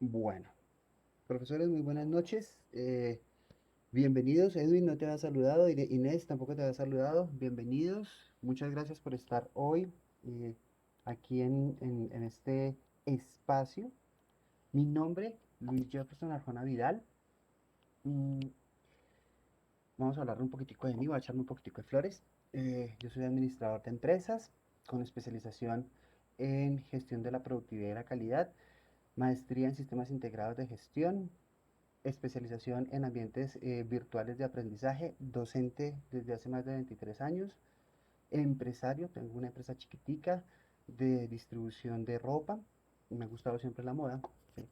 Bueno, profesores, muy buenas noches. Bienvenidos. Edwin no te ha saludado, Inés tampoco te ha saludado. Bienvenidos. Muchas gracias por estar hoy eh, aquí en este espacio. Mi nombre, Luis Jefferson Arjona Vidal. Mm, Vamos a hablar un poquitico de mí, voy a echarme un poquitico de flores. Yo soy administrador de empresas con especialización en gestión de la productividad y la calidad, maestría en sistemas integrados de gestión, especialización en ambientes virtuales de aprendizaje, docente desde hace más de 23 años, empresario, tengo una empresa chiquitica de distribución de ropa, me ha gustado siempre la moda, ¿sí?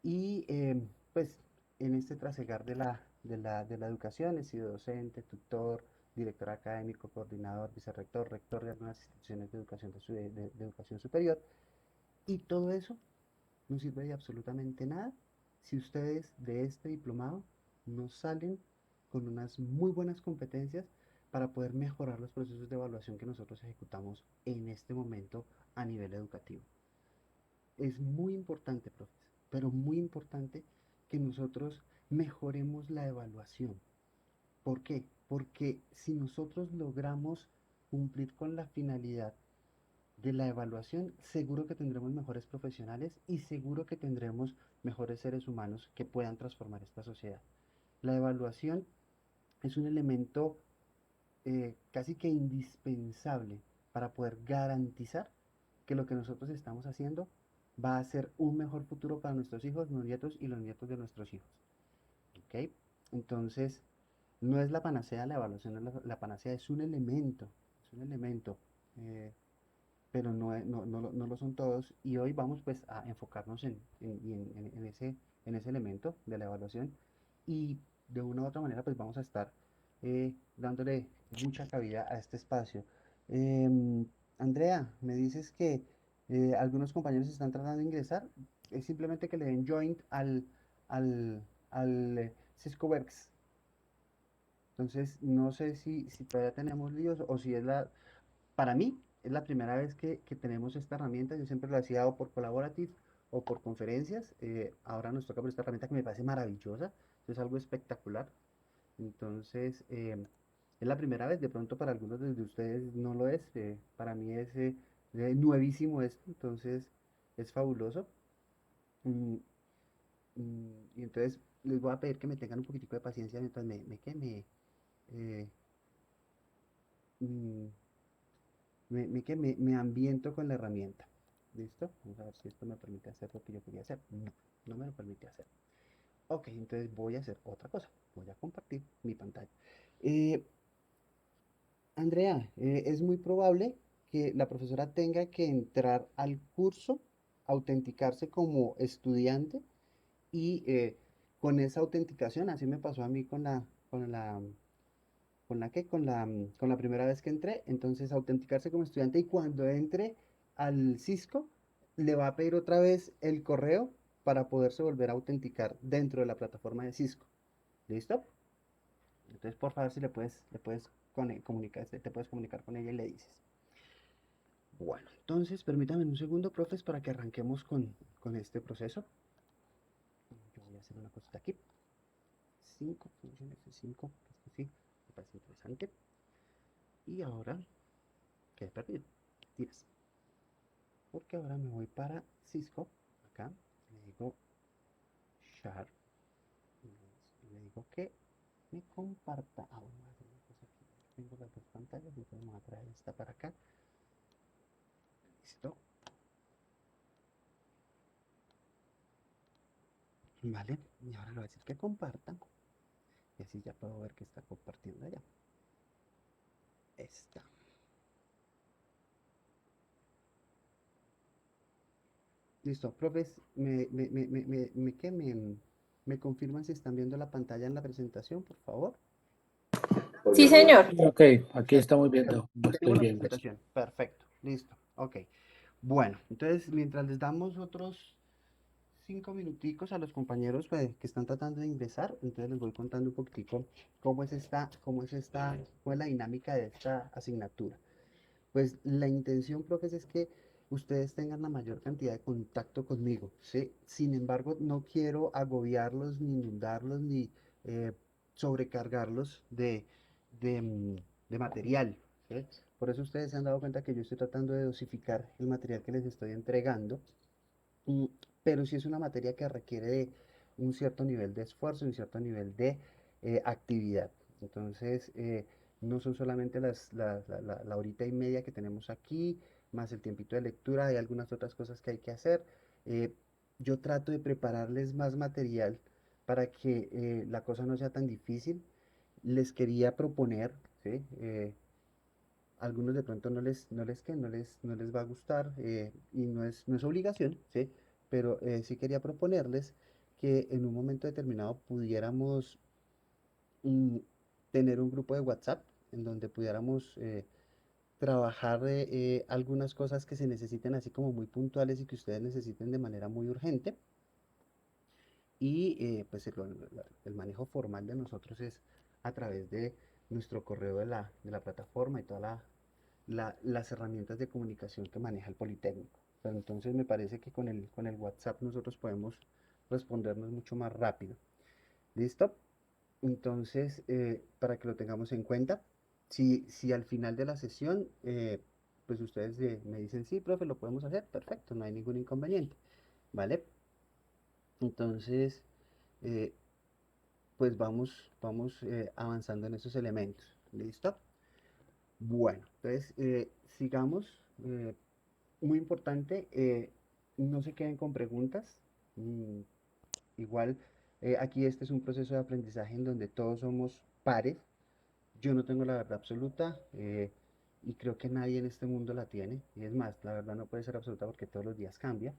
Y pues en este trasegar de la educación he sido docente, tutor, director académico, coordinador, vicerrector, rector de algunas instituciones de educación, de educación superior, y todo eso no sirve de absolutamente nada si ustedes de este diplomado no salen con unas muy buenas competencias para poder mejorar los procesos de evaluación que nosotros ejecutamos en este momento a nivel educativo. Es muy importante, profes, pero muy importante que nosotros mejoremos la evaluación. ¿Por qué? Porque si nosotros logramos cumplir con la finalidad de la evaluación, seguro que tendremos mejores profesionales y seguro que tendremos mejores seres humanos que puedan transformar esta sociedad. La evaluación es un elemento casi que indispensable para poder garantizar que lo que nosotros estamos haciendo va a ser un mejor futuro para nuestros hijos, los nietos y los nietos de nuestros hijos. ¿Ok? Entonces, no es la panacea la evaluación, no es la panacea, es un elemento. eh, pero no lo son todos. Y hoy vamos pues a enfocarnos en ese elemento de la evaluación y de una u otra manera pues vamos a estar dándole mucha cabida a este espacio. Em, Andrea, me dices que algunos compañeros están tratando de ingresar, es simplemente que le den joint al Cisco Works. Entonces, no sé si todavía tenemos líos o si es para mí es la primera vez que tenemos esta herramienta. Yo siempre lo hacía o por Collaborative o por conferencias. Ahora nos toca por esta herramienta que me parece maravillosa. Es algo espectacular. Entonces, es la primera vez. De pronto para algunos de ustedes no lo es. Para mí es nuevísimo esto. Entonces, es fabuloso. Mm, y entonces les voy a pedir que me tengan un poquitico de paciencia mientras eh, mm, me ambiento con la herramienta. ¿Listo? Vamos a ver si esto me permite hacer lo que yo quería hacer. No, no me lo permite hacer. Ok, entonces voy a hacer otra cosa. Voy a compartir mi pantalla. Eh, Andrea, es muy probable que la profesora tenga que entrar al curso, autenticarse como estudiante y con esa autenticación, así me pasó a mí con la primera vez que entré, entonces autenticarse como estudiante y cuando entre al Cisco le va a pedir otra vez el correo para poderse volver a autenticar dentro de la plataforma de Cisco. ¿Listo? Entonces, por favor, si le puedes comunicar, te puedes comunicar con ella y le dices. Bueno, entonces permítame un segundo, profes, para que arranquemos con este proceso. Yo voy a hacer una cosita aquí. 5 funciones de 5, esto sí, me parece interesante. Y ahora, ¿qué he perdido? Tiras. Porque ahora me voy para Cisco, acá, le digo share, y le digo que me comparta. Ah, bueno, voy a hacer una cosa aquí. Tengo las dos pantallas, entonces me voy a traer esta para acá. Listo. Vale, y ahora le voy a decir que comparta. Y así ya puedo ver que está compartiendo allá. Está. Listo, profes, me confirman si están viendo la pantalla en la presentación, por favor. Sí, señor. Ok, aquí Per- estamos per- viendo. Lo Tengo estoy la viendo. Sí. presentación. Perfecto. Listo. Ok. Bueno, entonces mientras les damos otros 5 minuticos a los compañeros pues, que están tratando de ingresar, entonces les voy contando un poquitico cómo es la dinámica de esta asignatura. Pues la intención, profes, es que ustedes tengan la mayor cantidad de contacto conmigo, ¿sí? Sin embargo, no quiero agobiarlos, ni inundarlos, ni eh, sobrecargarlos de, mm, de material, ¿sí? Por eso ustedes se han dado cuenta que yo estoy tratando de dosificar el material que les estoy entregando. Mm, pero sí es una materia que requiere de un cierto nivel de esfuerzo, un cierto nivel de actividad. Entonces, no son solamente la horita y media que tenemos aquí, más el tiempito de lectura, hay algunas otras cosas que hay que hacer. Eh, yo trato de prepararles más material para que la cosa no sea tan difícil. Les quería proponer, ¿sí? Algunos de pronto no les va a gustar y no es obligación, ¿sí? Pero sí quería proponerles que en un momento determinado pudiéramos mm, tener un grupo de WhatsApp en donde pudiéramos trabajar algunas cosas que se necesiten así como muy puntuales y que ustedes necesiten de manera muy urgente. Y pues el manejo formal de nosotros es a través de nuestro correo de la plataforma y todas las herramientas de comunicación que maneja el Politécnico. Pero entonces me parece que con el WhatsApp nosotros podemos respondernos mucho más rápido. ¿Listo? Entonces, para que lo tengamos en cuenta, si al final de la sesión, pues ustedes me dicen, sí, profe, lo podemos hacer, perfecto, no hay ningún inconveniente, ¿vale? Entonces, eh, pues vamos avanzando en esos elementos. ¿Listo? Bueno, entonces sigamos. Muy importante, no se queden con preguntas. mm, Igual, aquí este es un proceso de aprendizaje en donde todos somos pares. Yo no tengo la verdad absoluta y creo que nadie en este mundo la tiene. Y es más, la verdad no puede ser absoluta porque todos los días cambia.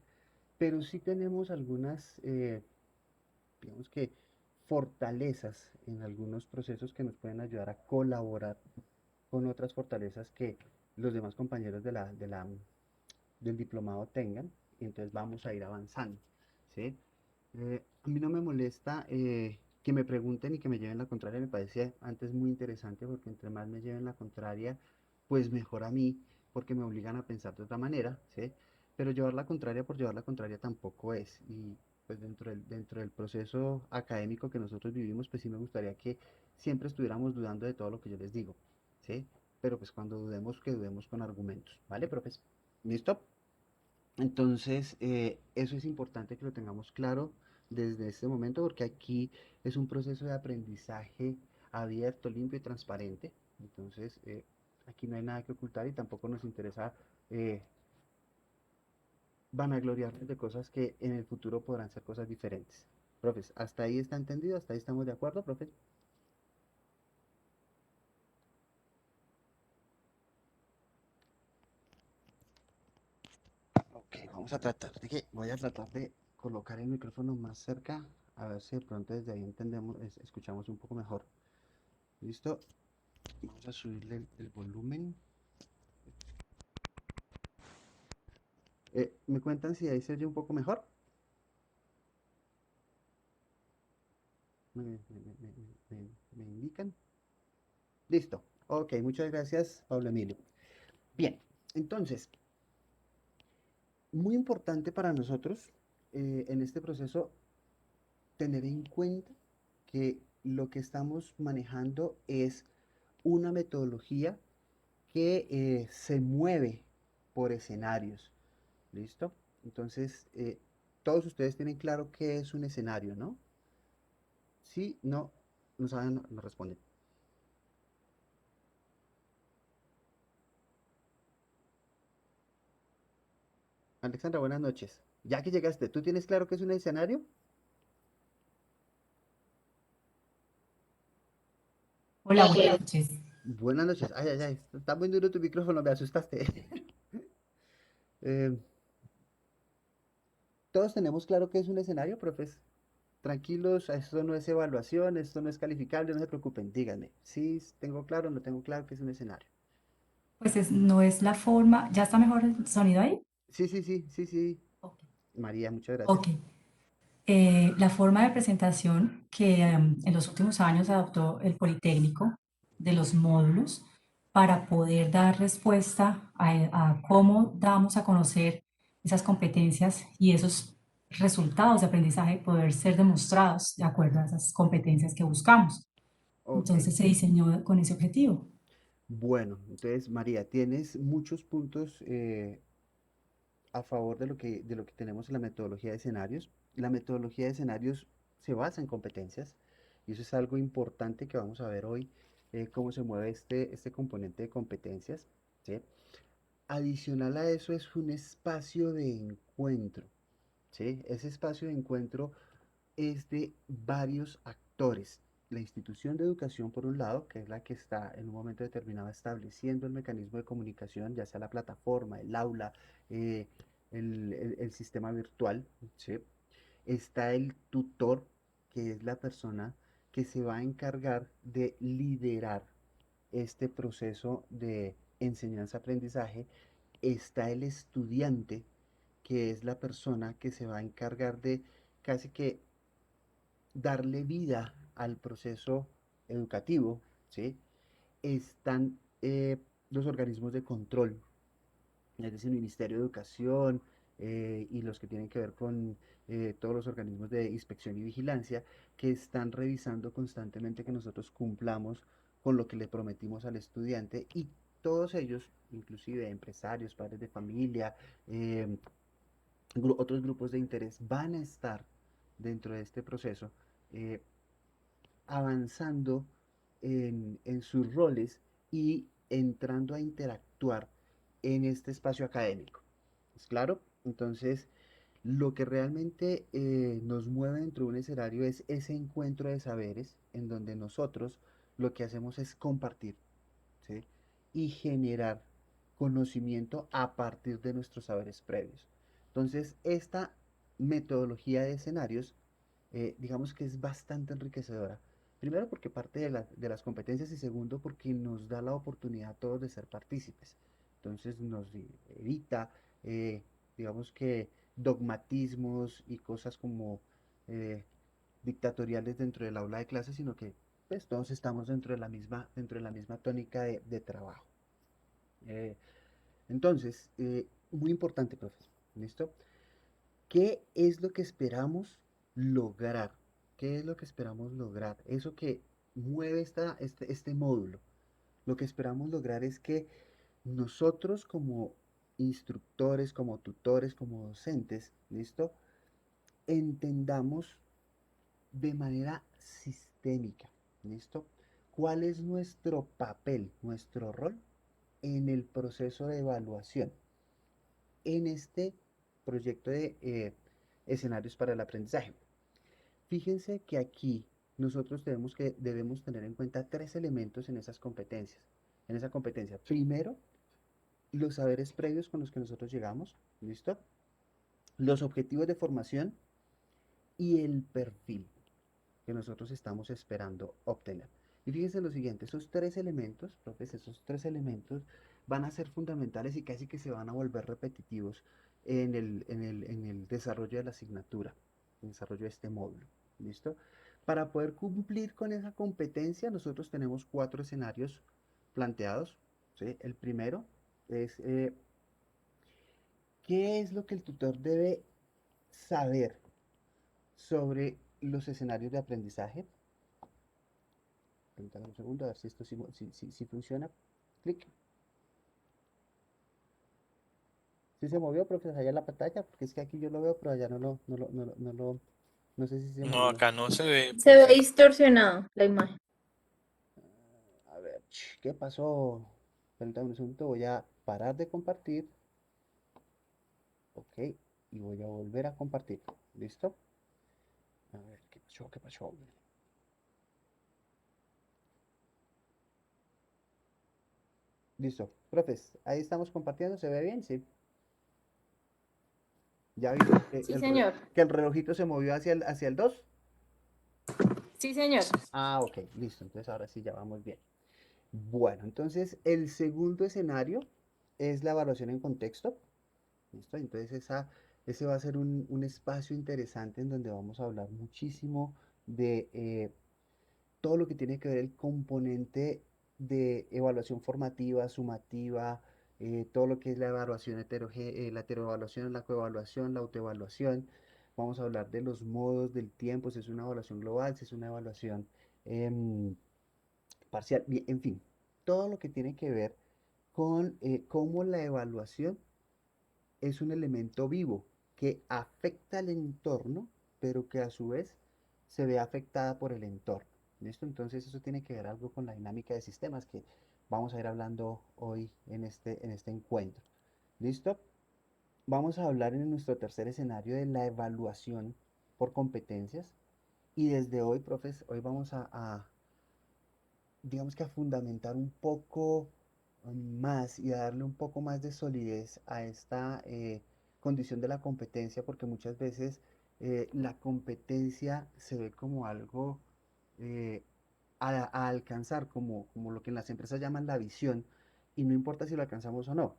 Pero sí tenemos algunas, digamos que, fortalezas en algunos procesos que nos pueden ayudar a colaborar con otras fortalezas que los demás compañeros del diplomado tengan, y entonces vamos a ir avanzando, ¿sí? A mí no me molesta que me pregunten y que me lleven la contraria, me parece antes muy interesante porque entre más me lleven la contraria, pues mejor a mí, porque me obligan a pensar de otra manera, ¿sí? Pero llevar la contraria por llevar la contraria tampoco es, y pues dentro del proceso académico que nosotros vivimos, pues sí me gustaría que siempre estuviéramos dudando de todo lo que yo les digo, ¿sí? Pero pues cuando dudemos, que dudemos con argumentos, ¿vale, profes? ¿Listo? Entonces, eso es importante que lo tengamos claro desde este momento porque aquí es un proceso de aprendizaje abierto, limpio y transparente. Entonces, aquí no hay nada que ocultar y tampoco nos interesa eh, vanagloriarnos de cosas que en el futuro podrán ser cosas diferentes. Profes, ¿hasta ahí está entendido? ¿Hasta ahí estamos de acuerdo, profes? Ok, vamos a tratar voy a tratar de colocar el micrófono más cerca, a ver si de pronto desde ahí entendemos, escuchamos un poco mejor. ¿Listo? Vamos a subirle el volumen. ¿Me cuentan si ahí se oye un poco mejor? Me indican? Listo. Ok, muchas gracias, Pablo Emilio. Bien, entonces, muy importante para nosotros en este proceso tener en cuenta que lo que estamos manejando es una metodología que se mueve por escenarios. ¿Listo? Entonces, todos ustedes tienen claro qué es un escenario, ¿no? Sí, no, no saben, no responden. Alexandra, buenas noches. Ya que llegaste, ¿tú tienes claro qué es un escenario? Hola, buenas noches. Buenas noches. Ay, ay, ay, está muy duro tu micrófono, me asustaste. Eh, ¿Todos tenemos claro qué es un escenario, profes? Tranquilos, esto no es evaluación, esto no es calificable, no se preocupen, díganme. Sí, tengo claro, no tengo claro qué es un escenario. Pues no es la forma, ¿ya está mejor el sonido ahí? Sí, sí, sí, sí, sí. Ok. María, muchas Ok. gracias. La forma de presentación que en los últimos años adoptó el Politécnico de los módulos para poder dar respuesta a cómo damos a conocer esas competencias y esos resultados de aprendizaje poder ser demostrados de acuerdo a esas competencias que buscamos. Ok, Entonces se diseñó con ese objetivo. bueno, entonces María, tienes muchos puntos a favor de lo que tenemos en la metodología de escenarios. La metodología de escenarios se basa en competencias y eso es algo importante que vamos a ver hoy, cómo se mueve este componente de competencias, ¿sí? Adicional a eso es un espacio de encuentro, ¿sí? Ese espacio de encuentro es de varios actores. La institución de educación, por un lado, que es la que está en un momento determinado estableciendo el mecanismo de comunicación, ya sea la plataforma, el aula, eh, el sistema virtual, ¿sí? Está el tutor, que es la persona que se va a encargar de liderar este proceso de enseñanza-aprendizaje. Está el estudiante, que es la persona que se va a encargar de casi que darle vida al proceso educativo, ¿sí? Están los organismos de control, es decir, el Ministerio de Educación y los que tienen que ver con todos los organismos de inspección y vigilancia, que están revisando constantemente que nosotros cumplamos con lo que le prometimos al estudiante, y todos ellos, inclusive empresarios, padres de familia, eh, otros grupos de interés, van a estar dentro de este proceso eh, avanzando en sus roles y entrando a interactuar en este espacio académico. ¿Es claro? Entonces, lo que realmente nos mueve dentro de un escenario es ese encuentro de saberes en donde nosotros lo que hacemos es compartir, ¿sí? Y generar conocimiento a partir de nuestros saberes previos. Entonces, esta metodología de escenarios, digamos que es bastante enriquecedora. Primero porque parte de las competencias y segundo porque nos da la oportunidad a todos de ser partícipes. Entonces nos evita, eh, digamos que, dogmatismos y cosas como eh, dictatoriales dentro del aula de clase, sino que pues todos estamos dentro de la misma tónica de trabajo. Eh, entonces, muy importante, profesor, ¿listo? ¿Qué es lo que esperamos lograr? ¿Qué es lo que esperamos lograr? Eso que mueve este módulo. Lo que esperamos lograr es que nosotros como instructores, como tutores, como docentes, ¿listo? Entendamos de manera sistémica, ¿listo? ¿Cuál es nuestro papel, nuestro rol en el proceso de evaluación en este proyecto de escenarios para el aprendizaje? Fíjense que aquí nosotros debemos tener en cuenta tres elementos en esas competencias. En esa competencia, primero, los saberes previos con los que nosotros llegamos, ¿listo? Los objetivos de formación y el perfil que nosotros estamos esperando obtener. Y fíjense lo siguiente, esos tres elementos, profes, esos tres elementos van a ser fundamentales y casi que se van a volver repetitivos en el desarrollo de la asignatura, en el desarrollo de este módulo. ¿Listo? Para poder cumplir con esa competencia, nosotros tenemos cuatro escenarios planteados, ¿sí? El primero es, ¿qué es lo que el tutor debe saber sobre los escenarios de aprendizaje? Permítame un segundo a ver si esto sí funciona. Clic. ¿Sí se movió, profesor, allá en la pantalla? Porque es que aquí yo lo veo, pero allá no sé si se No, movió. acá no se ve, Se ve profe. distorsionado la imagen. A ver, ¿qué pasó? Permítame un segundo, voy a parar de compartir. Ok, y voy a volver a compartir. ¿Listo? A ver, ¿qué pasó? ¿Qué pasó? Listo. Profes, ahí estamos compartiendo, ¿se ve bien? Sí. ¿Ya vieron Sí, señor. que el relojito se movió hacia el 2? Sí, señor. Ah, ok, listo. Entonces ahora sí ya vamos bien. Bueno, entonces el segundo escenario es la evaluación en contexto. ¿Listo? Entonces ese va a ser un espacio interesante en donde vamos a hablar muchísimo de todo lo que tiene que ver el componente de evaluación formativa, sumativa, todo lo que es la evaluación la heteroevaluación, la coevaluación, la autoevaluación. Vamos a hablar de los modos del tiempo, si es una evaluación global, si es una evaluación em, parcial, en fin, todo lo que tiene que ver con cómo la evaluación es un elemento vivo que afecta al entorno, pero que a su vez se ve afectada por el entorno. ¿Listo? Entonces eso tiene que ver algo con la dinámica de sistemas que vamos a ir hablando hoy en este encuentro. ¿Listo? Vamos a hablar en nuestro tercer escenario de la evaluación por competencias. Y desde hoy, profes, hoy vamos digamos que a fundamentar un poco más y a darle un poco más de solidez a esta condición de la competencia, porque muchas veces la competencia se ve como algo eh, a alcanzar, como lo que en las empresas llaman la visión, y no importa si lo alcanzamos o no.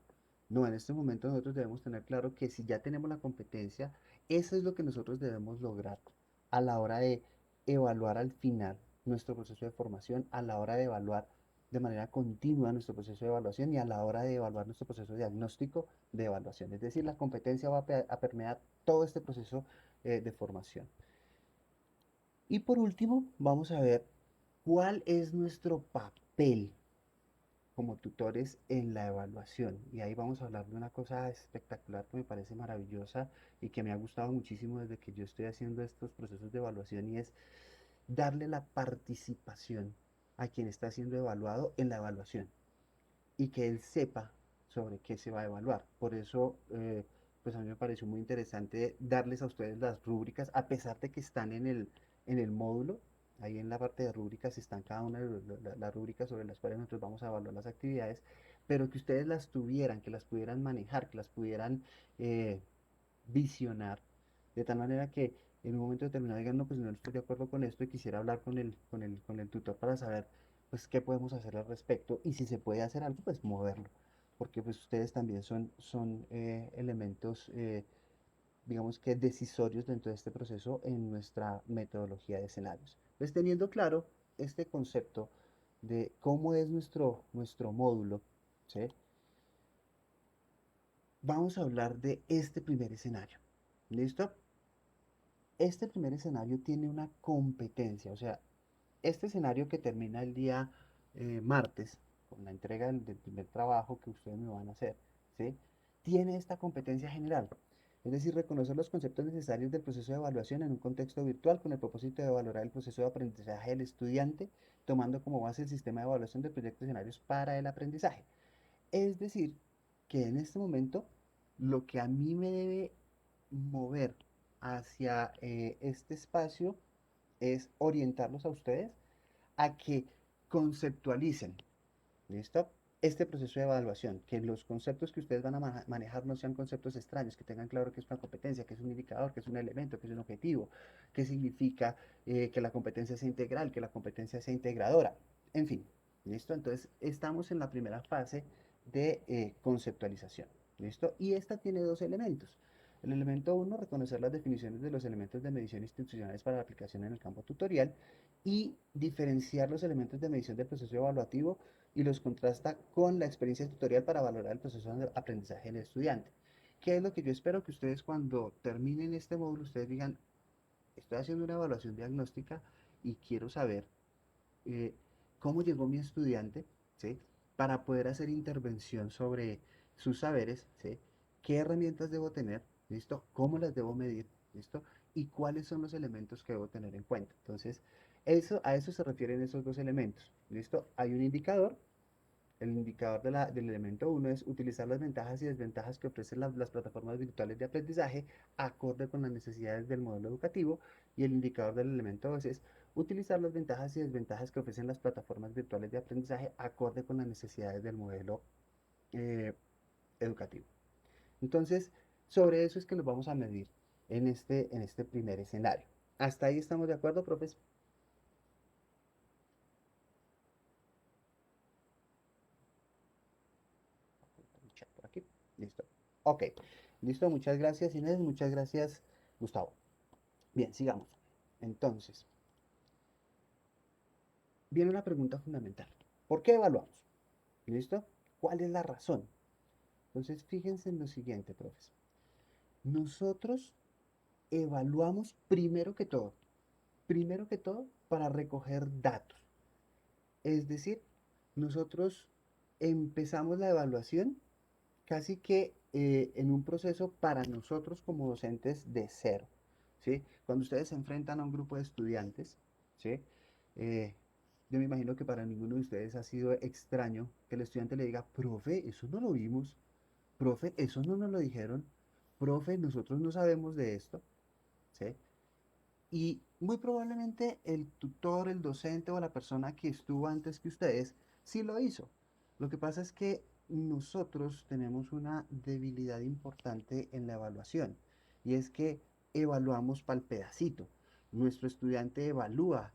No, en este momento nosotros debemos tener claro que si ya tenemos la competencia, eso es lo que nosotros debemos lograr a la hora de evaluar al final nuestro proceso de formación, a la hora de evaluar de manera continua nuestro proceso de evaluación y a la hora de evaluar nuestro proceso diagnóstico de evaluación. Es decir, la competencia va a permear todo este proceso de formación. Y por último, vamos a ver cuál es nuestro papel como tutores en la evaluación. Y ahí vamos a hablar de una cosa espectacular que me parece maravillosa y que me ha gustado muchísimo desde que yo estoy haciendo estos procesos de evaluación y es darle la participación a quien está siendo evaluado en la evaluación y que él sepa sobre qué se va a evaluar. Por eso, pues a mí me pareció muy interesante darles a ustedes las rúbricas, a pesar de que están en el módulo. Ahí en la parte de rúbricas están cada una de las rúbricas sobre las cuales nosotros vamos a evaluar las actividades, pero que ustedes las tuvieran, que las pudieran manejar, que las pudieran eh, visionar, de tal manera que en un momento determinado digan, no, pues no estoy de acuerdo con esto y quisiera hablar con el tutor para saber, pues, qué podemos hacer al respecto y si se puede hacer algo, pues, moverlo, porque, pues, ustedes también son elementos, digamos que decisorios dentro de este proceso en nuestra metodología de escenarios. Entonces, teniendo claro este concepto de cómo es nuestro módulo, ¿sí? Vamos a hablar de este primer escenario. ¿Listo? Este primer escenario tiene una competencia, o sea, este escenario que termina el día martes, con la entrega del primer trabajo que ustedes me van a hacer, ¿sí? Tiene esta competencia general, es decir, reconocer los conceptos necesarios del proceso de evaluación en un contexto virtual con el propósito de valorar el proceso de aprendizaje del estudiante, tomando como base el sistema de evaluación de proyectos y escenarios para el aprendizaje. Es decir, que en este momento lo que a mí me debe mover hacia este espacio es orientarlos a ustedes a que conceptualicen, ¿listo? Este proceso de evaluación, que los conceptos que ustedes van a manejar no sean conceptos extraños, que tengan claro que es una competencia, que es un indicador, que es un elemento, que es un objetivo, que significa que la competencia sea integral, que la competencia sea integradora, en fin, ¿listo? Entonces, estamos en la primera fase de conceptualización, ¿listo? Y esta tiene dos elementos. El elemento uno, reconocer las definiciones de los elementos de medición institucionales para la aplicación en el campo tutorial y diferenciar los elementos de medición del proceso evaluativo y los contrasta con la experiencia tutorial para valorar el proceso de aprendizaje del estudiante. ¿Qué es lo que yo espero que ustedes cuando terminen este módulo, ustedes digan, estoy haciendo una evaluación diagnóstica y quiero saber eh, cómo llegó mi estudiante, ¿sí? Para poder hacer intervención sobre sus saberes, ¿sí? ¿Qué herramientas debo tener? ¿Listo? ¿Cómo las debo medir? ¿Listo? Y cuáles son los elementos que debo tener en cuenta. Entonces, a eso se refieren esos dos elementos. ¿Listo? Hay un indicador. El indicador del elemento uno es utilizar las ventajas y desventajas que ofrecen las plataformas virtuales de aprendizaje acorde con las necesidades del modelo educativo. Y el indicador del elemento 2 es utilizar las ventajas y desventajas que ofrecen las plataformas virtuales de aprendizaje acorde con las necesidades del modelo eh, educativo. Entonces, sobre eso es que nos vamos a medir en este primer escenario. ¿Hasta ahí estamos de acuerdo, profes? Por aquí. Listo. Ok. Listo. Muchas gracias, Inés. Muchas gracias, Gustavo. Bien, sigamos. Entonces, viene una pregunta fundamental. ¿Por qué evaluamos? ¿Listo? ¿Cuál es la razón? Entonces, fíjense en lo siguiente, profes. Nosotros evaluamos primero que todo, para recoger datos. Es decir, nosotros empezamos la evaluación casi que en un proceso para nosotros como docentes de cero, ¿sí? Cuando ustedes se enfrentan a un grupo de estudiantes, ¿sí? Eh, yo me imagino que para ninguno de ustedes ha sido extraño que el estudiante le diga, profe, eso no lo vimos, profe, eso no nos lo dijeron, profe, nosotros no sabemos de esto, ¿sí? Y muy probablemente el tutor, el docente o la persona que estuvo antes que ustedes sí lo hizo. Lo que pasa es que nosotros tenemos una debilidad importante en la evaluación y es que evaluamos para el pedacito. Nuestro estudiante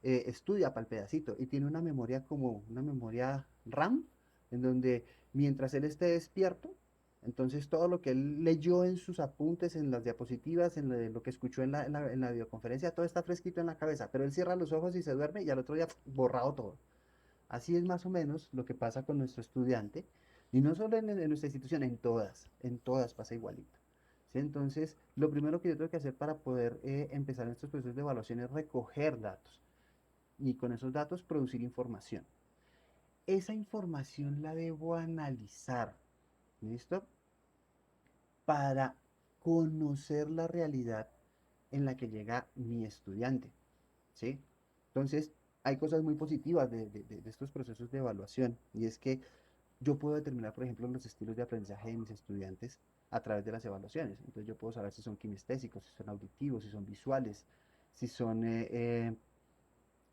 estudia para el pedacito y tiene una memoria como una memoria RAM, en donde mientras él esté despierto, entonces todo lo que él leyó en sus apuntes, en las diapositivas, lo que escuchó en la videoconferencia, todo está fresquito en la cabeza, pero él cierra los ojos y se duerme y al otro día borrado todo. Así es más o menos lo que pasa con nuestro estudiante, y no solo en nuestra institución, en todas pasa igualito. ¿Sí? Entonces, lo primero que yo tengo que hacer para poder empezar estos procesos de evaluación es recoger datos y con esos datos producir información. Esa información la debo analizar, ¿listo? Para conocer la realidad en la que llega mi estudiante, ¿sí? Entonces, hay cosas muy positivas de estos procesos de evaluación, y es que yo puedo determinar, por ejemplo, los estilos de aprendizaje de mis estudiantes a través de las evaluaciones. Entonces, yo puedo saber si son kinestésicos, si son auditivos, si son visuales, si son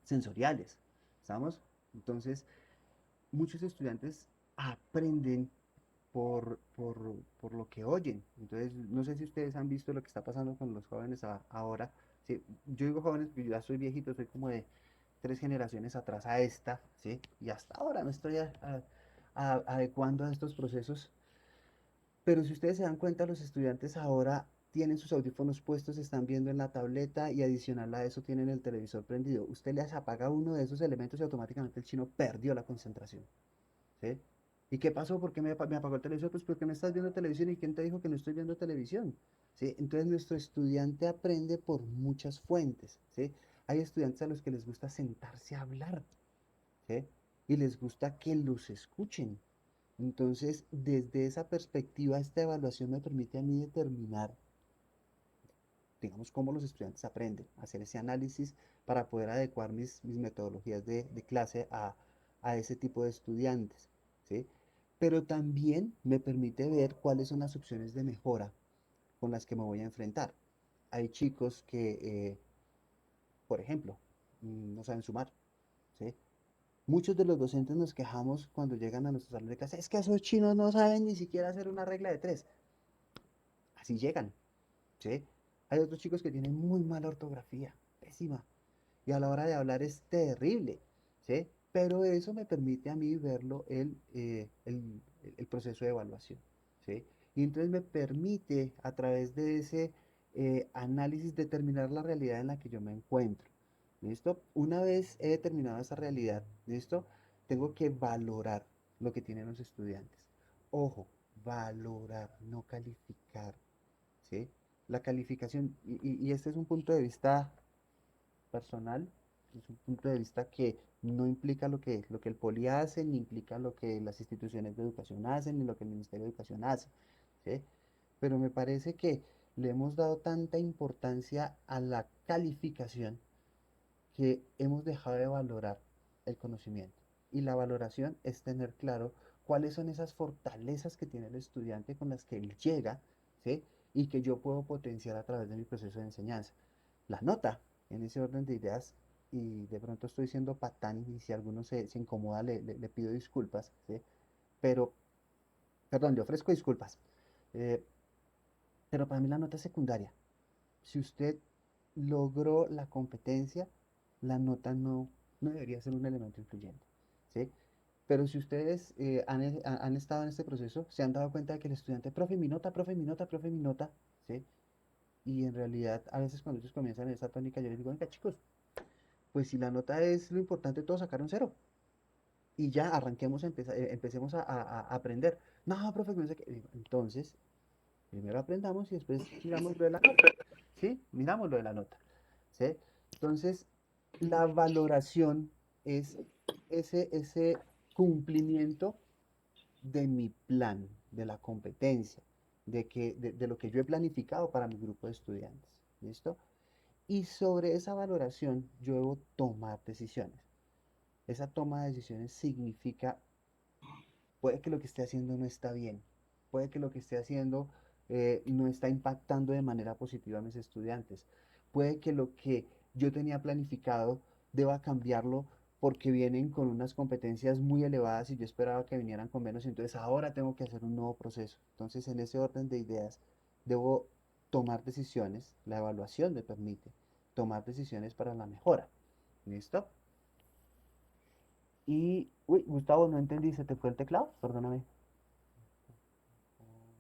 sensoriales, ¿estamos? Entonces, muchos estudiantes aprenden por lo que oyen. Entonces, no sé si ustedes han visto lo que está pasando con los jóvenes ahora. Sí, yo digo jóvenes porque yo ya soy viejito, soy como de 3 generaciones atrás a esta, ¿sí? Y hasta ahora me estoy adecuando a estos procesos. Pero si ustedes se dan cuenta, los estudiantes ahora tienen sus audífonos puestos, están viendo en la tableta y adicional a eso tienen el televisor prendido. Usted les apaga uno de esos elementos y automáticamente el chino perdió la concentración. ¿Sí? ¿Y qué pasó? ¿Por qué me apagó el televisor? Pues porque me estás viendo televisión y quién te dijo que no estoy viendo televisión. ¿Sí? Entonces nuestro estudiante aprende por muchas fuentes. ¿Sí? Hay estudiantes a los que les gusta sentarse a hablar. ¿Sí? Y les gusta que los escuchen. Entonces, desde esa perspectiva, esta evaluación me permite a mí determinar, digamos, cómo los estudiantes aprenden, hacer ese análisis para poder adecuar mis metodologías de clase a ese tipo de estudiantes, ¿sí? Pero también me permite ver cuáles son las opciones de mejora con las que me voy a enfrentar. Hay chicos que, por ejemplo, no saben sumar, ¿sí? Muchos de los docentes nos quejamos cuando llegan a nuestro salón de clase, es que esos chinos no saben ni siquiera hacer una regla de tres. Así llegan, ¿sí? Hay otros chicos que tienen muy mala ortografía, pésima, y a la hora de hablar es terrible, ¿sí? Pero eso me permite a mí verlo el proceso de evaluación, ¿sí? Y entonces me permite a través de ese análisis determinar la realidad en la que yo me encuentro, ¿listo? Una vez he determinado esa realidad, ¿listo? Tengo que valorar lo que tienen los estudiantes. Ojo, valorar, no calificar, ¿sí? La calificación, y este es un punto de vista personal, es un punto de vista que no implica lo que el poli hace, ni implica lo que las instituciones de educación hacen, ni lo que el Ministerio de Educación hace, ¿sí? Pero me parece que le hemos dado tanta importancia a la calificación que hemos dejado de valorar el conocimiento. Y la valoración es tener claro cuáles son esas fortalezas que tiene el estudiante con las que él llega, ¿sí? Y que yo puedo potenciar a través de mi proceso de enseñanza. La nota, en ese orden de ideas, y de pronto estoy siendo patán y si alguno se incomoda le pido disculpas, ¿sí? Pero, perdón, le ofrezco disculpas. Eh, pero para mí la nota es secundaria. Si usted logró la competencia, la nota no debería ser un elemento influyente, ¿sí? Pero si ustedes han estado en este proceso, se han dado cuenta de que el estudiante, profe, mi nota, profe, mi nota, profe, mi nota, ¿sí? Y en realidad, a veces cuando ellos comienzan en esa tónica, yo les digo, venga, chicos, pues si la nota es lo importante, todos sacaron cero. y ya arranquemos, empecemos a aprender. No, profe, que no sé qué. Digo, entonces, primero aprendamos y después miramos lo de la nota, ¿sí? Miramos lo de la nota, ¿sí? Entonces, la valoración es ese cumplimiento de mi plan, de la competencia, de lo que yo he planificado para mi grupo de estudiantes. ¿Listo? Y sobre esa valoración yo debo tomar decisiones. Esa toma de decisiones significa, puede que lo que esté haciendo no está bien, puede que lo que esté haciendo no está impactando de manera positiva a mis estudiantes, puede que lo que yo tenía planificado deba cambiarlo porque vienen con unas competencias muy elevadas y yo esperaba que vinieran con menos, entonces ahora tengo que hacer un nuevo proceso. Entonces, en ese orden de ideas, debo tomar decisiones, la evaluación me permite tomar decisiones para la mejora. ¿Listo? Y, uy, Gustavo, no entendí, ¿se te fue el teclado? Perdóname.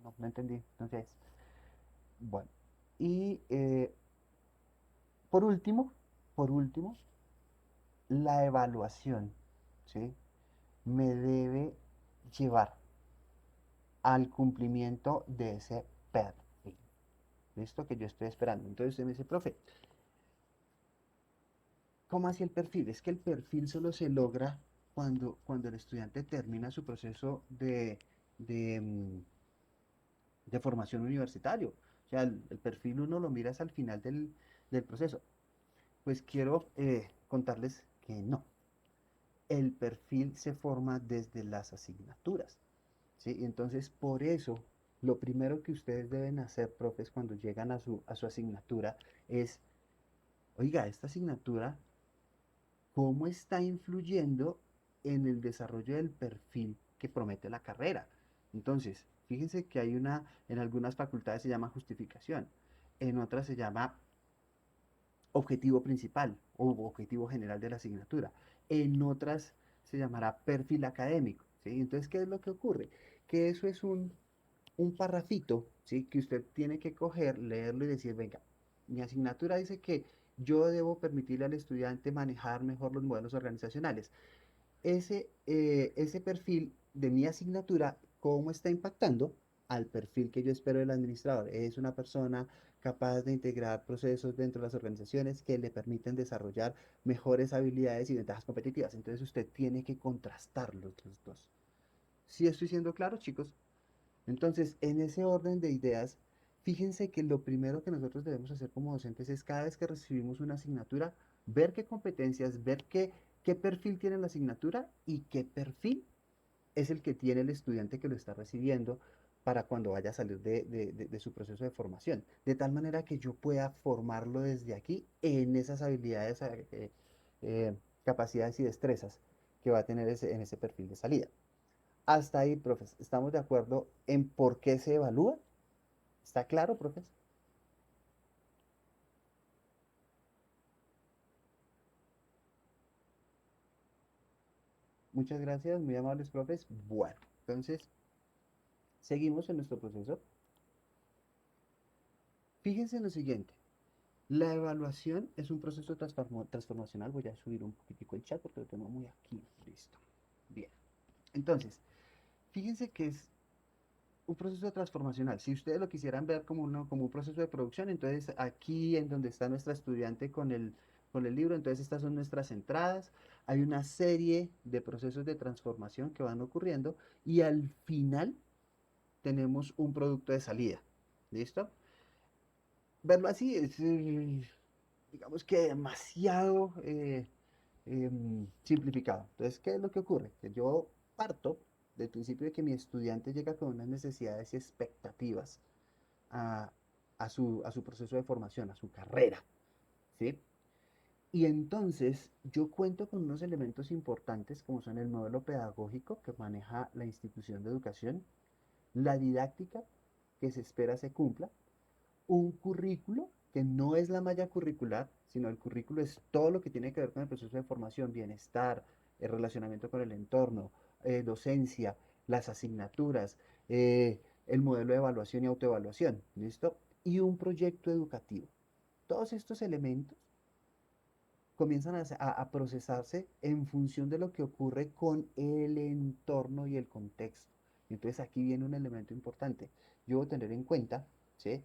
No, no entendí. Entonces, bueno. Y por último, por último, la evaluación, ¿sí? Me debe llevar al cumplimiento de ese perfil. ¿Listo? Que yo estoy esperando. Entonces usted me dice, profe, ¿cómo así el perfil? Es que el perfil solo se logra cuando el estudiante termina su proceso de, mm, de formación universitario. O sea, el perfil uno lo miras al final del proceso. Pues quiero contarles que no. El perfil se forma desde las asignaturas, ¿sí? Y entonces, por eso, lo primero que ustedes deben hacer, profes, cuando llegan a su asignatura es, oiga, esta asignatura, ¿cómo está influyendo en el desarrollo del perfil que promete la carrera? Entonces, fíjense que en algunas facultades se llama justificación, en otras se llama objetivo principal o objetivo general de la asignatura. En otras se llamará perfil académico, ¿sí? Entonces, ¿qué es lo que ocurre? Que eso es un parrafito, ¿sí? Que usted tiene que coger, leerlo y decir, venga, mi asignatura dice que yo debo permitirle al estudiante manejar mejor los modelos organizacionales. Ese perfil de mi asignatura, ¿cómo está impactando al perfil que yo espero del administrador? Es una persona capaz de integrar procesos dentro de las organizaciones que le permiten desarrollar mejores habilidades y ventajas competitivas. Entonces usted tiene que contrastar los dos. ¿Sí estoy siendo claro, chicos? Entonces, en ese orden de ideas, fíjense que lo primero que nosotros debemos hacer como docentes es cada vez que recibimos una asignatura, ver qué competencias, ver qué perfil tiene la asignatura y qué perfil es el que tiene el estudiante que lo está recibiendo para cuando vaya a salir de su proceso de formación. De tal manera que yo pueda formarlo desde aquí en esas habilidades, eh, capacidades y destrezas que va a tener en ese perfil de salida. Hasta ahí, profes, ¿estamos de acuerdo en por qué se evalúa? ¿Está claro, profes? Muchas gracias, muy amables, profes. Bueno, entonces, seguimos en nuestro proceso. Fíjense en lo siguiente. La evaluación es un proceso transformacional. Voy a subir un poquitico el chat porque lo tengo muy aquí. Listo. Bien. Entonces, fíjense que es un proceso transformacional. Si ustedes lo quisieran ver como un proceso de producción, entonces aquí en donde está nuestra estudiante con el libro, entonces estas son nuestras entradas. Hay una serie de procesos de transformación que van ocurriendo y al final tenemos un producto de salida. ¿Listo? Verlo así es, digamos que demasiado simplificado. Entonces, ¿qué es lo que ocurre? Que yo parto del principio de que mi estudiante llega con unas necesidades y expectativas a, a su proceso de formación, a su carrera, ¿sí? Y entonces yo cuento con unos elementos importantes como son el modelo pedagógico que maneja la institución de educación, la didáctica que se espera se cumpla, un currículo que no es la malla curricular, sino el currículo es todo lo que tiene que ver con el proceso de formación, bienestar, el relacionamiento con el entorno, docencia, las asignaturas, el modelo de evaluación y autoevaluación, ¿listo? Y un proyecto educativo. Todos estos elementos comienzan a procesarse en función de lo que ocurre con el entorno y el contexto. Entonces aquí viene un elemento importante. Yo debo tener en cuenta, ¿sí?,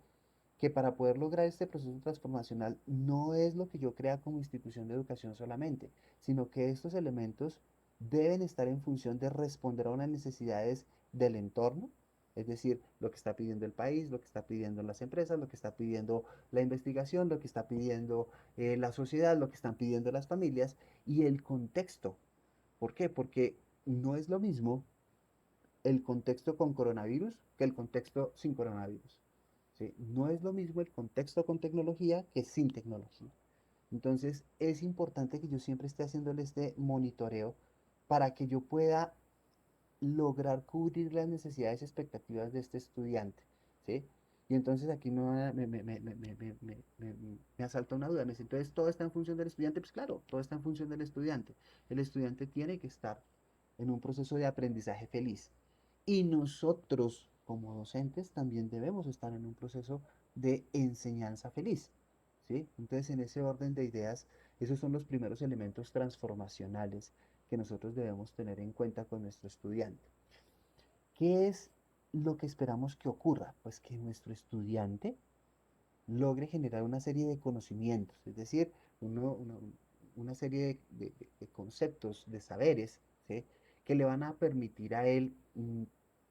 que para poder lograr este proceso transformacional no es lo que yo crea como institución de educación solamente, sino que estos elementos deben estar en función de responder a unas necesidades del entorno, es decir, lo que está pidiendo el país, lo que está pidiendo las empresas, lo que está pidiendo la investigación, lo que está pidiendo la sociedad, lo que están pidiendo las familias y el contexto. ¿Por qué? Porque no es lo mismo el contexto con coronavirus que el contexto sin coronavirus. ¿Sí? No es lo mismo el contexto con tecnología que sin tecnología. Entonces es importante que yo siempre esté haciéndole este monitoreo para que yo pueda lograr cubrir las necesidades y expectativas de este estudiante. ¿Sí? Y entonces aquí me asalta una duda. Me dice, entonces todo está en función del estudiante. Pues claro, todo está en función del estudiante. El estudiante tiene que estar en un proceso de aprendizaje feliz. Y nosotros, como docentes, también debemos estar en un proceso de enseñanza feliz. ¿Sí? Entonces, en ese orden de ideas, esos son los primeros elementos transformacionales que nosotros debemos tener en cuenta con nuestro estudiante. ¿Qué es lo que esperamos que ocurra? Pues que nuestro estudiante logre generar una serie de conocimientos, es decir, una serie de conceptos, de saberes, ¿sí?, que le van a permitir a él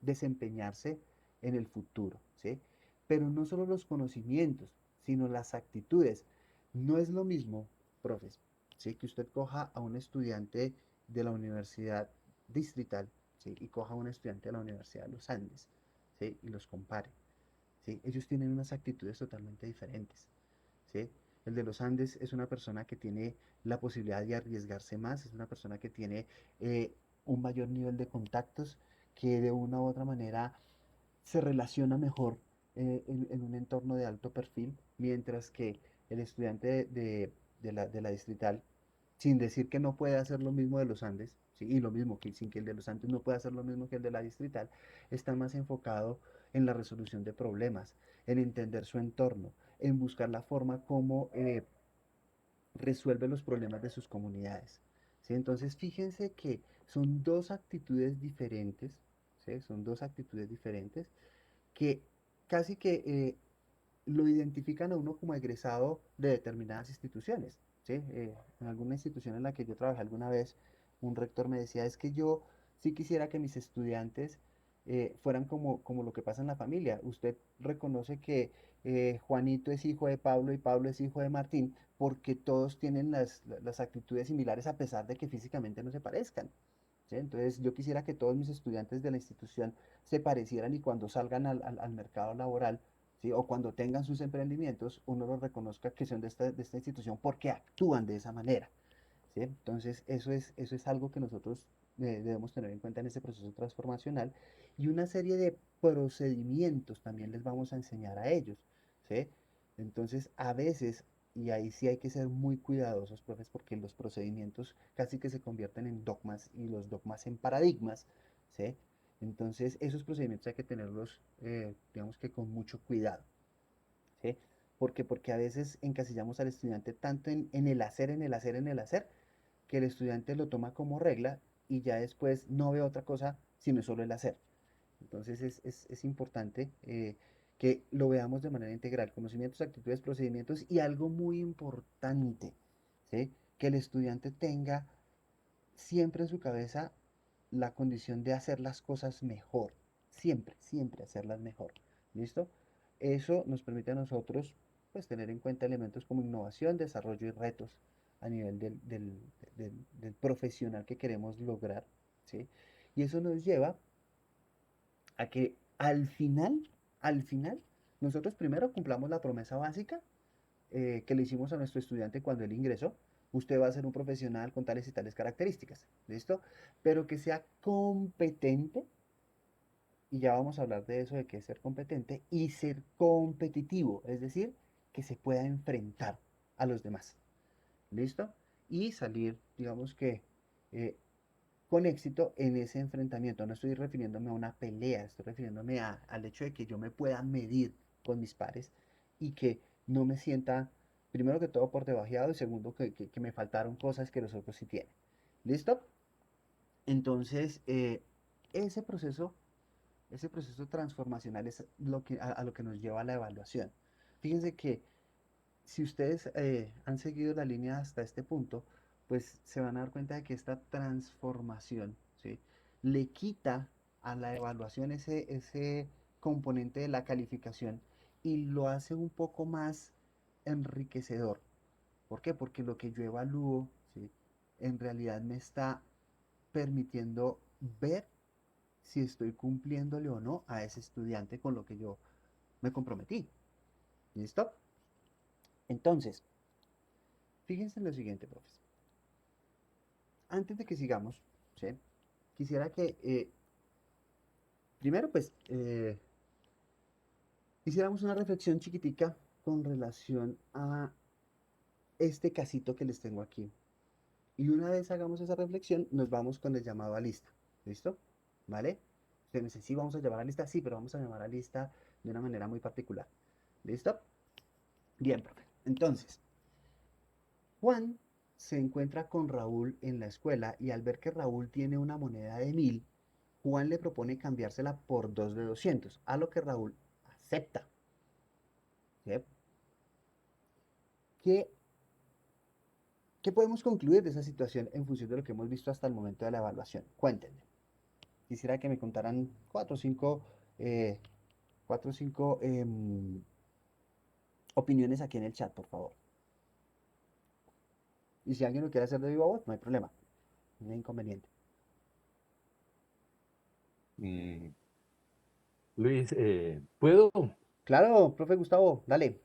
desempeñarse en el futuro, ¿sí? Pero no solo los conocimientos, sino las actitudes. No es lo mismo, profes, ¿sí?, que usted coja a un estudiante de la Universidad Distrital, ¿sí?, y coja a un estudiante de la Universidad de los Andes, ¿sí?, y los compare. ¿Sí? Ellos tienen unas actitudes totalmente diferentes. ¿Sí? El de los Andes es una persona que tiene la posibilidad de arriesgarse más, es una persona que tiene un mayor nivel de contactos, que de una u otra manera se relaciona mejor en un entorno de alto perfil, mientras que el estudiante de la distrital, sin decir que no puede hacer lo mismo de los Andes, ¿sí?, y lo mismo que sin que el de los Andes no pueda hacer lo mismo que el de la distrital, está más enfocado en la resolución de problemas, en entender su entorno, en buscar la forma como resuelve los problemas de sus comunidades. ¿Sí? Entonces, fíjense que son dos actitudes diferentes, ¿sí?, son dos actitudes diferentes que casi que lo identifican a uno como egresado de determinadas instituciones. ¿Sí? En alguna institución en la que yo trabajé alguna vez, un rector me decía, es que yo sí quisiera que mis estudiantes fueran como lo que pasa en la familia. Usted reconoce que Juanito es hijo de Pablo y Pablo es hijo de Martín porque todos tienen las actitudes similares a pesar de que físicamente no se parezcan. ¿Sí? Entonces yo quisiera que todos mis estudiantes de la institución se parecieran y cuando salgan al mercado laboral, ¿sí?, o cuando tengan sus emprendimientos, uno los reconozca que son de esta institución porque actúan de esa manera. ¿Sí? Entonces eso es algo que nosotros debemos tener en cuenta en este proceso transformacional y una serie de procedimientos también les vamos a enseñar a ellos. ¿Sí? Entonces a veces, y ahí sí hay que ser muy cuidadosos, profes, porque los procedimientos casi que se convierten en dogmas y los dogmas en paradigmas. ¿Sí? Entonces esos procedimientos hay que tenerlos, digamos que con mucho cuidado. ¿Sí? Porque a veces encasillamos al estudiante tanto en el hacer, en el hacer, en el hacer, que el estudiante lo toma como regla y ya después no ve otra cosa sino solo el hacer. Entonces es importante que lo veamos de manera integral, conocimientos, actitudes, procedimientos y algo muy importante, ¿sí?, que el estudiante tenga siempre en su cabeza la condición de hacer las cosas mejor, siempre, siempre hacerlas mejor. ¿Listo? Eso nos permite a nosotros pues tener en cuenta elementos como innovación, desarrollo y retos a nivel del profesional que queremos lograr, ¿sí? Y eso nos lleva a que al final, nosotros primero cumplamos la promesa básica que le hicimos a nuestro estudiante cuando él ingresó. Usted va a ser un profesional con tales y tales características, ¿listo? Pero que sea competente, y ya vamos a hablar de eso, de qué es ser competente, y ser competitivo, es decir, que se pueda enfrentar a los demás, ¿listo? Y salir, digamos que, eh, con éxito en ese enfrentamiento. No estoy refiriéndome a una pelea, estoy refiriéndome al hecho de que yo me pueda medir con mis pares y que no me sienta primero que todo por debajeado y segundo que me faltaron cosas que los otros sí tienen. ¿Listo? Entonces, ese proceso, ese proceso transformacional es a lo que nos lleva a la evaluación. Fíjense que si ustedes han seguido la línea hasta este punto, pues se van a dar cuenta de que esta transformación, ¿sí? Le quita a la evaluación ese componente de la calificación y lo hace un poco más enriquecedor. ¿Por qué? Porque lo que yo evalúo, ¿sí? En realidad me está permitiendo ver si estoy cumpliéndole o no a ese estudiante con lo que yo me comprometí. ¿Listo? Entonces, fíjense en lo siguiente, profes. Antes de que sigamos, ¿sí? Quisiera que primero, pues, hiciéramos una reflexión chiquitica con relación a este casito que les tengo aquí. Y una vez hagamos esa reflexión, nos vamos con el llamado a lista. ¿Listo? ¿Vale? Usted me dice, sí, vamos a llamar a lista. Sí, pero vamos a llamar a lista de una manera muy particular. ¿Listo? Bien, profe. Entonces, Juan se encuentra con Raúl en la escuela y al ver que Raúl tiene una moneda de 1000, Juan le propone cambiársela por dos de 200, a lo que Raúl acepta. ¿Sí? ¿Qué, qué podemos concluir de esa situación en función de lo que hemos visto hasta el momento de la evaluación? Cuéntenme. Quisiera que me contaran eh, cuatro o cinco opiniones aquí en el chat, por favor. Y si alguien lo quiere hacer de viva voz, no hay problema, no hay inconveniente. Mm, Luis, ¿puedo? Claro, profe Gustavo, dale.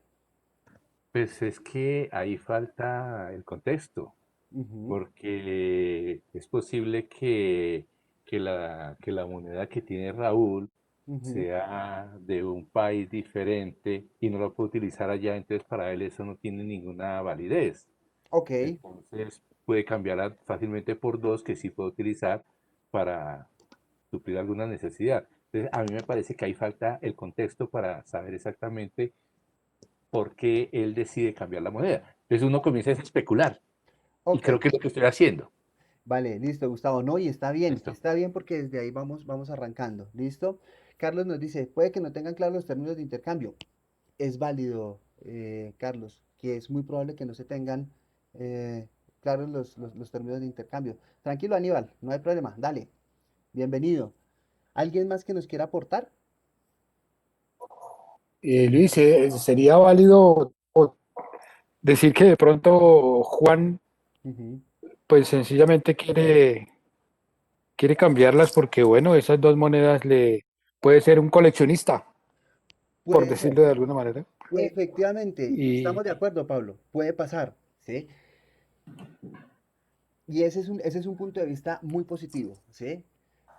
Pues es que ahí falta el contexto, Ujú, porque es posible que la moneda que tiene Raúl ujú. sea de un país diferente y no lo puede utilizar allá, entonces para él eso no tiene ninguna validez. Ok, Entonces puede cambiarla fácilmente por dos que sí puede utilizar para suplir alguna necesidad. Entonces a mí me parece que ahí falta el contexto para saber exactamente por qué él decide cambiar la moneda. Entonces uno comienza a especular y ok. creo que es lo que estoy haciendo. Vale, listo, Gustavo. No, y ¿Listo? está bien porque desde ahí vamos arrancando. ¿Listo? Carlos nos dice, puede que no tengan claros los términos de intercambio. Es válido, Carlos, que es muy probable que no se tengan claros los términos de intercambio. Tranquilo, Aníbal, no hay problema. Dale, bienvenido. ¿Alguien más que nos quiera aportar? Luis, sería válido decir que de pronto Juan, Ujú. pues sencillamente quiere cambiarlas porque, bueno, esas dos monedas le puede ser un coleccionista, por Puede ser. decirlo de alguna manera. Efectivamente, Y estamos de acuerdo, Pablo. Puede pasar, ¿sí? Y ese es un punto de vista muy positivo, ¿sí?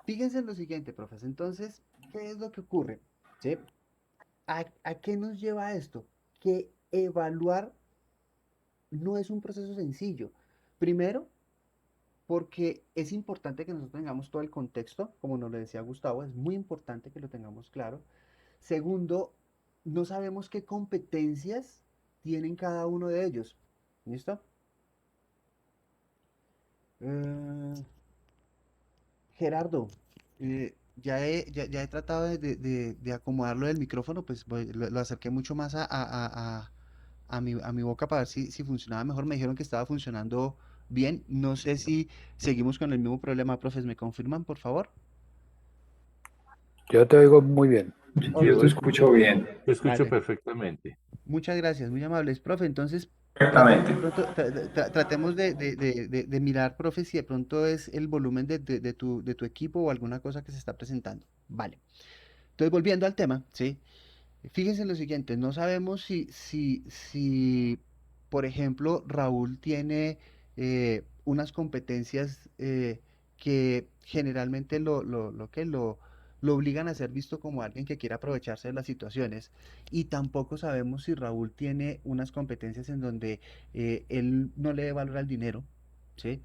Fíjense en lo siguiente, profes. Entonces, ¿qué es lo que ocurre? ¿Sí? ¿A qué nos lleva esto? Que evaluar no es un proceso sencillo. Primero, porque es importante que nosotros tengamos todo el contexto, como nos lo decía Gustavo, es muy importante que lo tengamos claro. Segundo, no sabemos qué competencias tienen cada uno de ellos. ¿Listo? Eh, Gerardo, ya he tratado de acomodarlo del micrófono, pues lo acerqué mucho más a mi boca para ver si funcionaba mejor. Me dijeron que estaba funcionando bien. No sé si seguimos con el mismo problema, profes. ¿Me confirman, por favor? yo te oigo muy bien. Ok, Yo te escucho bien. Te escucho vale. perfectamente. Muchas gracias, muy amables, profe. Entonces, tratemos Perfectamente. de pronto, tratemos de mirar, profe, si de pronto es el volumen de tu equipo o alguna cosa que se está presentando. Vale. Entonces, volviendo al tema, ¿sí? Fíjense en lo siguiente, no sabemos si, por ejemplo, Raúl tiene unas competencias que generalmente lo obligan a ser visto como alguien que quiere aprovecharse de las situaciones. Y tampoco sabemos si Raúl tiene unas competencias en donde él no le dé valor al dinero, ¿sí?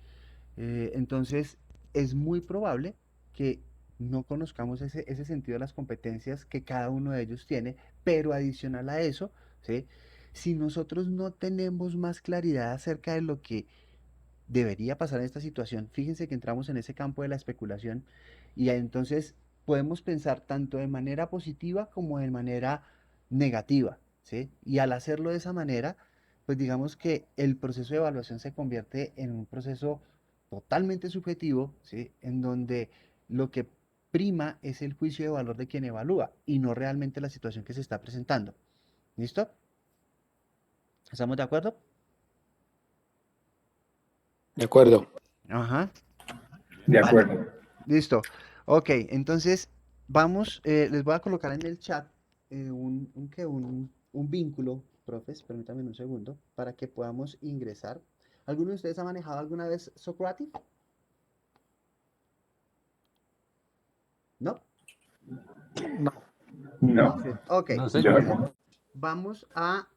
Entonces, es muy probable que no conozcamos ese sentido de las competencias que cada uno de ellos tiene, pero adicional a eso, ¿sí? Si nosotros no tenemos más claridad acerca de lo que debería pasar en esta situación, fíjense que entramos en ese campo de la especulación y entonces podemos pensar tanto de manera positiva como de manera negativa, ¿sí? Y al hacerlo de esa manera, pues digamos que el proceso de evaluación se convierte en un proceso totalmente subjetivo, ¿sí? En donde lo que prima es el juicio de valor de quien evalúa y no realmente la situación que se está presentando. ¿Listo? ¿Estamos de acuerdo? De acuerdo. Ajá. De Vale. acuerdo. Listo. Ok, entonces vamos, les voy a colocar en el chat un vínculo, profes, permítanme un segundo, para que podamos ingresar. ¿Alguno de ustedes ha manejado alguna vez Socrative? ¿No? No. No, Sí. Ok, No, yo señor. no. vamos a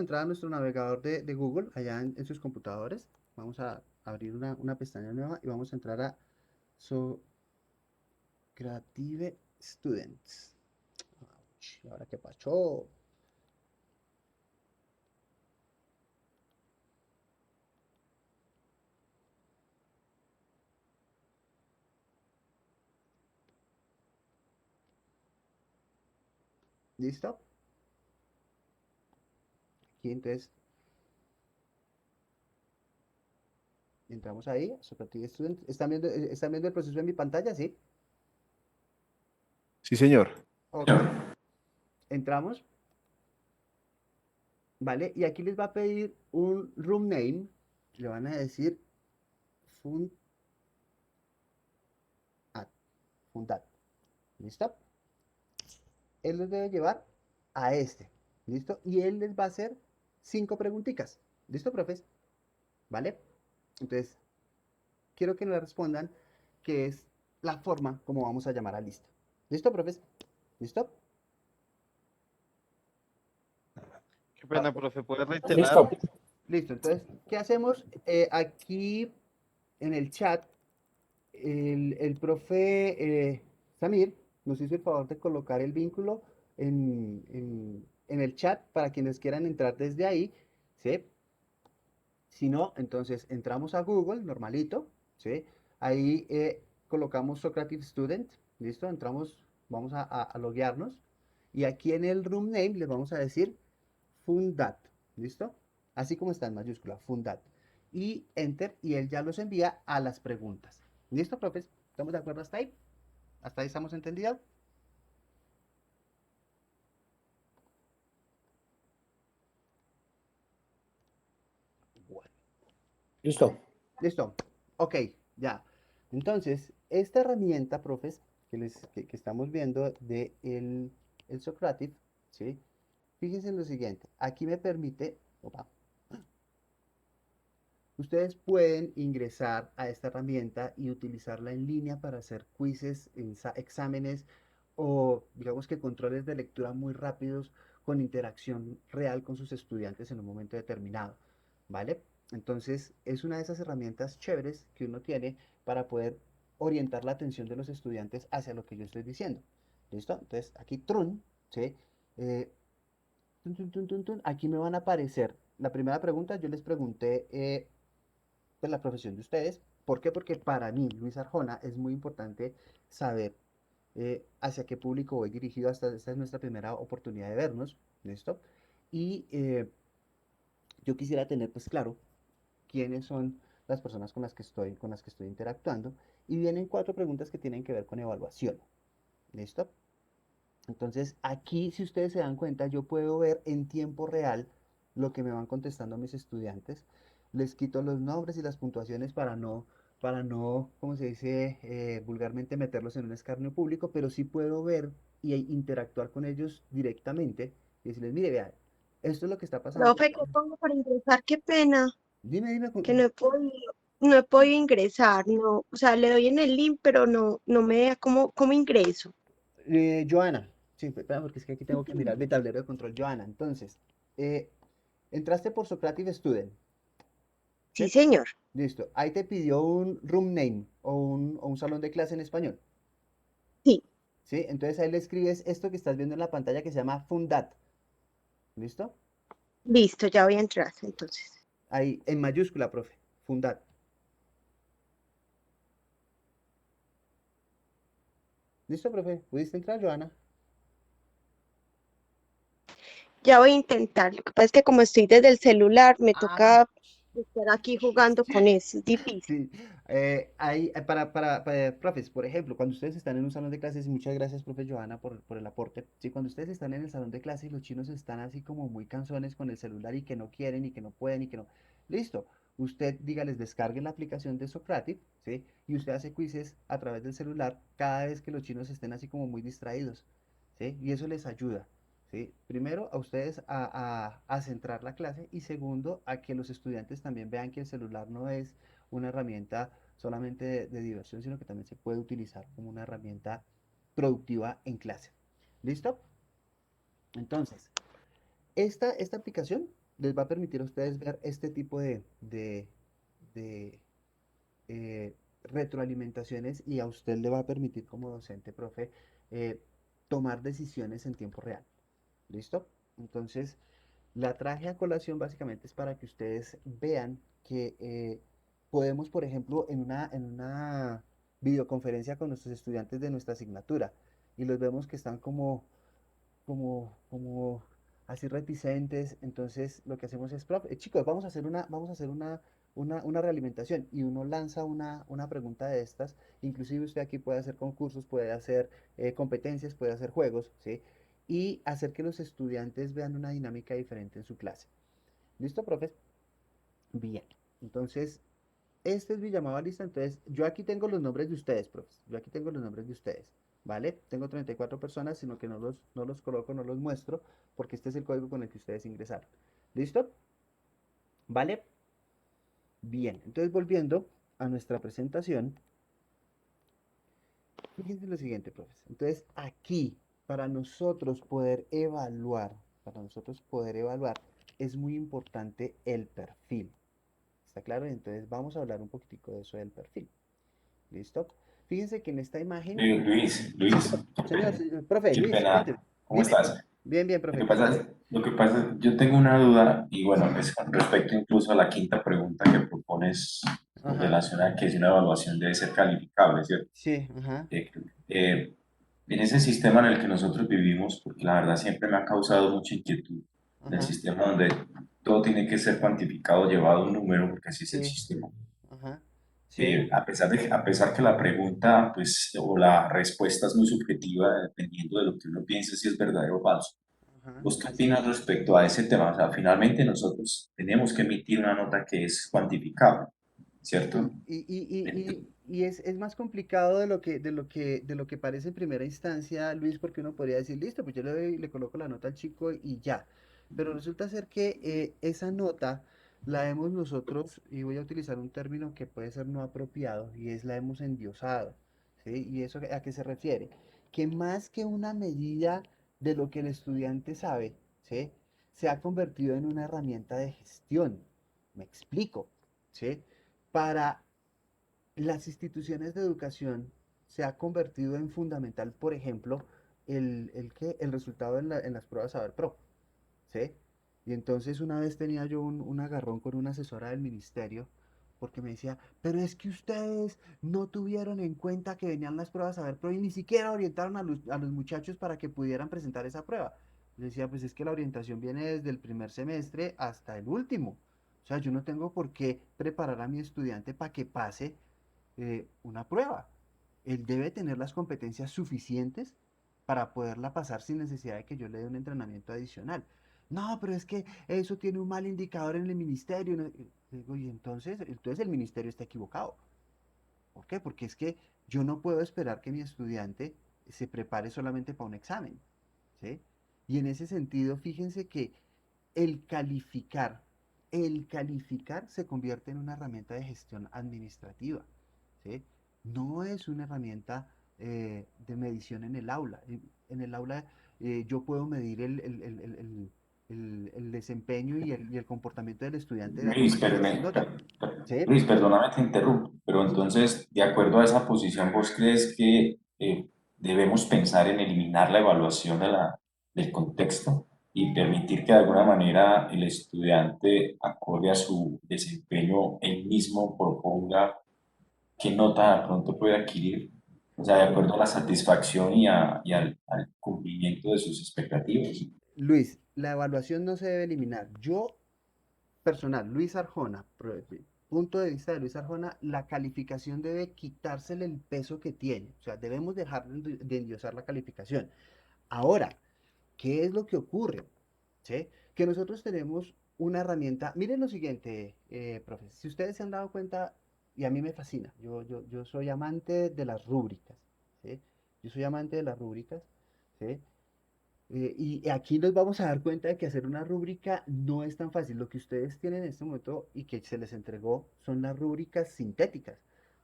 entrar a nuestro navegador de Google, allá en sus computadores. Vamos a abrir una pestaña nueva y vamos a entrar a Socrative Students. Ouch, ¿y ahora qué pasó? ¿Listo? Aquí entonces entramos ahí, Socrative Student. ¿Están viendo el proceso en mi pantalla? ¿Sí? Sí, señor. Ok. Entramos, ¿vale? Y aquí les va a pedir un room name. Le van a decir Fundat. Fundat. ¿Listo? Él los debe llevar a este. ¿Listo? Y él les va a hacer 5 preguntitas. ¿Listo, profes? ¿Vale? Entonces, quiero que nos respondan que es la forma como vamos a llamar a lista. ¿Listo, profes? ¿Listo? Qué pena, profe, ¿puede reiterar? Listo. Listo. Entonces, ¿qué hacemos? Aquí en el chat, el profe Samir nos hizo el favor de colocar el vínculo en el chat para quienes quieran entrar desde ahí, ¿sí? Si no, entonces entramos a Google, normalito, ¿sí? Ahí colocamos Socrative Student, ¿listo? Entramos, vamos a loguearnos. Y aquí en el room name les vamos a decir Fundat, ¿listo? Así como está en mayúscula, Fundat. Y Enter, y él ya los envía a las preguntas. ¿Listo, profes? ¿Estamos de acuerdo hasta ahí? ¿Hasta ahí estamos entendidos? Bueno. Listo. Listo. Ok, ya. Entonces, esta herramienta, profes, que estamos viendo de el Socrative, ¿sí? Fíjense en lo siguiente. Aquí me permite, opa, ustedes pueden ingresar a esta herramienta y utilizarla en línea para hacer quizzes, exámenes o digamos que controles de lectura muy rápidos con interacción real con sus estudiantes en un momento determinado, ¿vale? Entonces es una de esas herramientas chéveres que uno tiene para poder orientar la atención de los estudiantes hacia lo que yo estoy diciendo. ¿Listo? Entonces aquí Trun, ¿sí? Eh, tun, tun, tun, tun, tun, aquí me van a aparecer. La primera pregunta yo les pregunté pues, la profesión de ustedes. ¿Por qué? Porque para mí, Luis Arjona, es muy importante saber hacia qué público voy dirigido. Hasta esta es nuestra primera oportunidad de vernos, ¿listo? Y yo quisiera tener, pues claro, quiénes son las personas con las que estoy interactuando. Y vienen 4 preguntas que tienen que ver con evaluación, ¿listo? Entonces, aquí, si ustedes se dan cuenta, yo puedo ver en tiempo real lo que me van contestando mis estudiantes. Les quito los nombres y las puntuaciones para no, ¿cómo se dice vulgarmente, meterlos en un escarnio público, pero sí puedo ver y interactuar con ellos directamente y decirles, mire, vea, esto es lo que está pasando. Profe, ¿qué pongo para ingresar? Qué pena, Dime, dime, que no he podido ingresar, no, o sea, le doy en el link, pero no me da cómo ingreso. Joana. Sí, espera, porque es que aquí tengo que mirar mi tablero de control. Joana, entonces, eh, entraste por Socrative Student. Sí, ¿Sí? señor. Listo. Ahí te pidió un room name o un salón de clase en español. Sí, ¿Sí? Entonces ahí le escribes esto que estás viendo en la pantalla que se llama Fundat. ¿Listo? Listo, ya voy a entrar entonces. Ahí, en mayúscula, profe. Fundar. ¿Listo, profe? ¿Pudiste entrar, Joana? Ya voy a intentar. Lo que pasa es que como estoy desde el celular, me Ah, toca estar aquí jugando con eso. Es difícil. sí, profes, por ejemplo, cuando ustedes están en un salón de clases, y muchas gracias, profe Joana, por el aporte. Sí, cuando ustedes están en el salón de clases y los chinos están así como muy cansones con el celular y que no quieren y que no pueden y que no. Listo, usted dígales, descarguen la aplicación de Socratic, ¿sí? Y usted hace quizzes a través del celular cada vez que los chinos estén así como muy distraídos, ¿sí? Y eso les ayuda. ¿Sí? Primero, a ustedes a centrar la clase y segundo, a que los estudiantes también vean que el celular no es una herramienta solamente de diversión, sino que también se puede utilizar como una herramienta productiva en clase. ¿Listo? Entonces, esta aplicación les va a permitir a ustedes ver este tipo de, retroalimentaciones y a usted le va a permitir como docente, profe, tomar decisiones en tiempo real. ¿Listo? Entonces, la traje a colación básicamente es para que ustedes vean que podemos, por ejemplo, en una videoconferencia con nuestros estudiantes de nuestra asignatura y los vemos que están como así reticentes, entonces lo que hacemos es, profe, chicos, vamos a hacer una realimentación y uno lanza una pregunta de estas, inclusive usted aquí puede hacer concursos, puede hacer competencias, puede hacer juegos, ¿sí? Y hacer que los estudiantes vean una dinámica diferente en su clase. ¿Listo, profes? Bien. Entonces, este es mi llamado a lista. Entonces, yo aquí tengo los nombres de ustedes, profes. Yo aquí tengo los nombres de ustedes. ¿Vale? Tengo 34 personas, sino que no los coloco, no los muestro, porque este es el código con el que ustedes ingresaron. ¿Listo? ¿Vale? Bien. Entonces, volviendo a nuestra presentación, fíjense lo siguiente, profes. Entonces, aquí, para nosotros poder evaluar, es muy importante el perfil. ¿Está claro? Entonces, vamos a hablar un poquitico de eso del perfil. ¿Listo? Fíjense que en esta imagen, Luis, profe, qué Luis, pena. cuénteme. ¿Cómo Dime. estás? Bien, bien, Lo profe, que pasa, cuénteme. yo tengo una duda y bueno, es con respecto incluso a la quinta pregunta que propones con Ajá. relación a que si una evaluación debe ser calificable, ¿cierto? Sí, ajá, Eh, eh, en ese sistema en el que nosotros vivimos, porque la verdad siempre me ha causado mucha inquietud, en el ajá, sistema donde todo tiene que ser cuantificado, llevado a un número, porque así es el sí, sistema. ajá, sí, A pesar que la pregunta, pues, o la respuesta es muy subjetiva, dependiendo de lo que uno piense si es verdadero o falso. ajá, ¿Vos qué así opinas es. respecto a ese tema? O sea, finalmente nosotros tenemos que emitir una nota que es cuantificable, ¿cierto? Sí, y es más complicado de lo que parece en primera instancia, Luis, porque uno podría decir, listo, pues yo le coloco la nota al chico y ya. Pero resulta ser que esa nota la hemos nosotros, y voy a utilizar un término que puede ser no apropiado, y es la hemos endiosado, ¿sí? ¿Y eso a qué se refiere? Que más que una medida de lo que el estudiante sabe, ¿sí? Se ha convertido en una herramienta de gestión. Me explico, ¿sí? Para las instituciones de educación se ha convertido en fundamental, por ejemplo, el resultado en las pruebas Saber Pro, ¿sí? Y entonces una vez tenía yo un agarrón con una asesora del ministerio porque me decía, pero es que ustedes no tuvieron en cuenta que venían las pruebas Saber Pro y ni siquiera orientaron a los muchachos para que pudieran presentar esa prueba. Le decía, pues es que la orientación viene desde el primer semestre hasta el último. O sea, yo no tengo por qué preparar a mi estudiante para que pase una prueba. Él debe tener las competencias suficientes para poderla pasar sin necesidad de que yo le dé un entrenamiento adicional. No, pero es que eso tiene un mal indicador en el ministerio. Digo, y entonces el ministerio está equivocado. ¿Por qué? Porque es que yo no puedo esperar que mi estudiante se prepare solamente para un examen. ¿Sí? Y en ese sentido, fíjense que el calificar, el calificar se convierte en una herramienta de gestión administrativa. ¿Sí? No es una herramienta de medición en el aula. En el aula yo puedo medir el desempeño y el comportamiento del estudiante de Luis, acuerdo a ciertas notas. ¿Sí? Luis, perdóname, te interrumpo, pero entonces, de acuerdo a esa posición, ¿vos crees que debemos pensar en eliminar la evaluación del contexto? y permitir que de alguna manera el estudiante, acorde a su desempeño, él mismo proponga qué nota de pronto puede adquirir, o sea, de acuerdo a la satisfacción y al cumplimiento de sus expectativas. Luis, la evaluación no se debe eliminar. Yo, personal, Luis Arjona, punto de vista de Luis Arjona, la calificación debe quitársele el peso que tiene. O sea, debemos dejar de endiosar la calificación. Ahora, ¿qué es lo que ocurre? ¿Sí? Que nosotros tenemos una herramienta. Miren lo siguiente, profe, si ustedes se han dado cuenta, y a mí me fascina, yo soy amante de las rúbricas, ¿sí? Yo soy amante de las rúbricas, ¿sí? Y aquí nos vamos a dar cuenta de que hacer una rúbrica no es tan fácil. Lo que ustedes tienen en este momento y que se les entregó son las rúbricas sintéticas.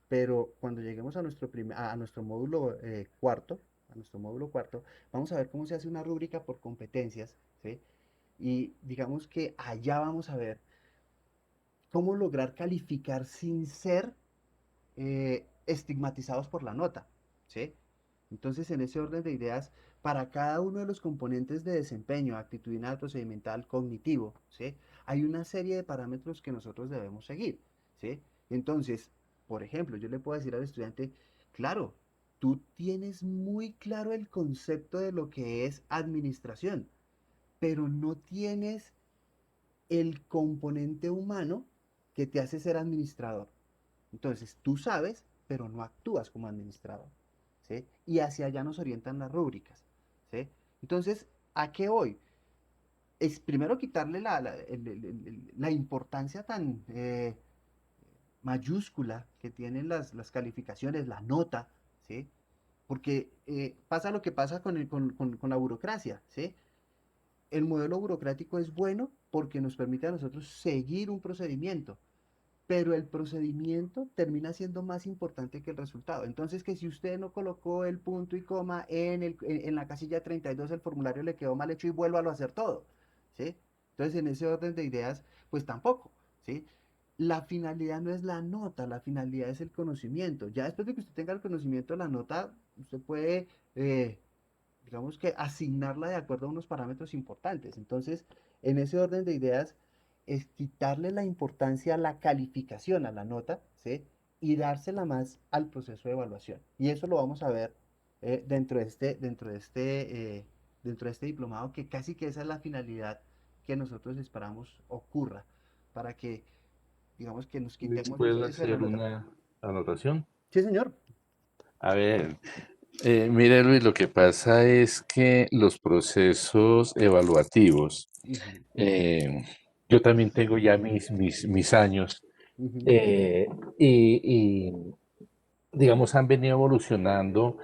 Pero cuando lleguemos a a nuestro módulo cuarto, vamos a ver cómo se hace una rúbrica por competencias, ¿sí? Y digamos que allá vamos a ver cómo lograr calificar sin ser estigmatizados por la nota, ¿sí? Entonces, en ese orden de ideas, para cada uno de los componentes de desempeño, actitudinal, procedimental, cognitivo, ¿sí? Hay una serie de parámetros que nosotros debemos seguir, ¿sí? Entonces, por ejemplo, yo le puedo decir al estudiante, claro, tú tienes muy claro el concepto de lo que es administración, pero no tienes el componente humano que te hace ser administrador. Entonces, tú sabes, pero no actúas como administrador, ¿sí? Y hacia allá nos orientan las rúbricas, ¿sí? Entonces, ¿a qué voy? Es primero quitarle la importancia tan mayúscula que tienen las calificaciones, la nota, ¿sí? Porque pasa lo que pasa con la burocracia, ¿sí? El modelo burocrático es bueno porque nos permite a nosotros seguir un procedimiento, pero el procedimiento termina siendo más importante que el resultado. Entonces, que si usted no colocó el punto y coma en la casilla 32, el formulario le quedó mal hecho y vuélvalo a hacer todo, ¿sí? Entonces, en ese orden de ideas, pues tampoco, ¿sí? La finalidad no es la nota, la finalidad es el conocimiento. Ya después de que usted tenga el conocimiento de la nota, usted puede, digamos que, asignarla de acuerdo a unos parámetros importantes. Entonces, en ese orden de ideas, es quitarle la importancia a la calificación, a la nota, ¿sí? Y dársela más al proceso de evaluación. Y eso lo vamos a ver dentro de este diplomado, que casi que esa es la finalidad que nosotros esperamos ocurra, para que, digamos, que nos Luis, quitemos ¿puedo eso de la hacer nota. una anotación? Sí, señor. A ver, mire Luis, lo que pasa es que los procesos evaluativos, Ujú, eh, yo también tengo ya mis años ujú, eh, y, digamos, han venido evolucionando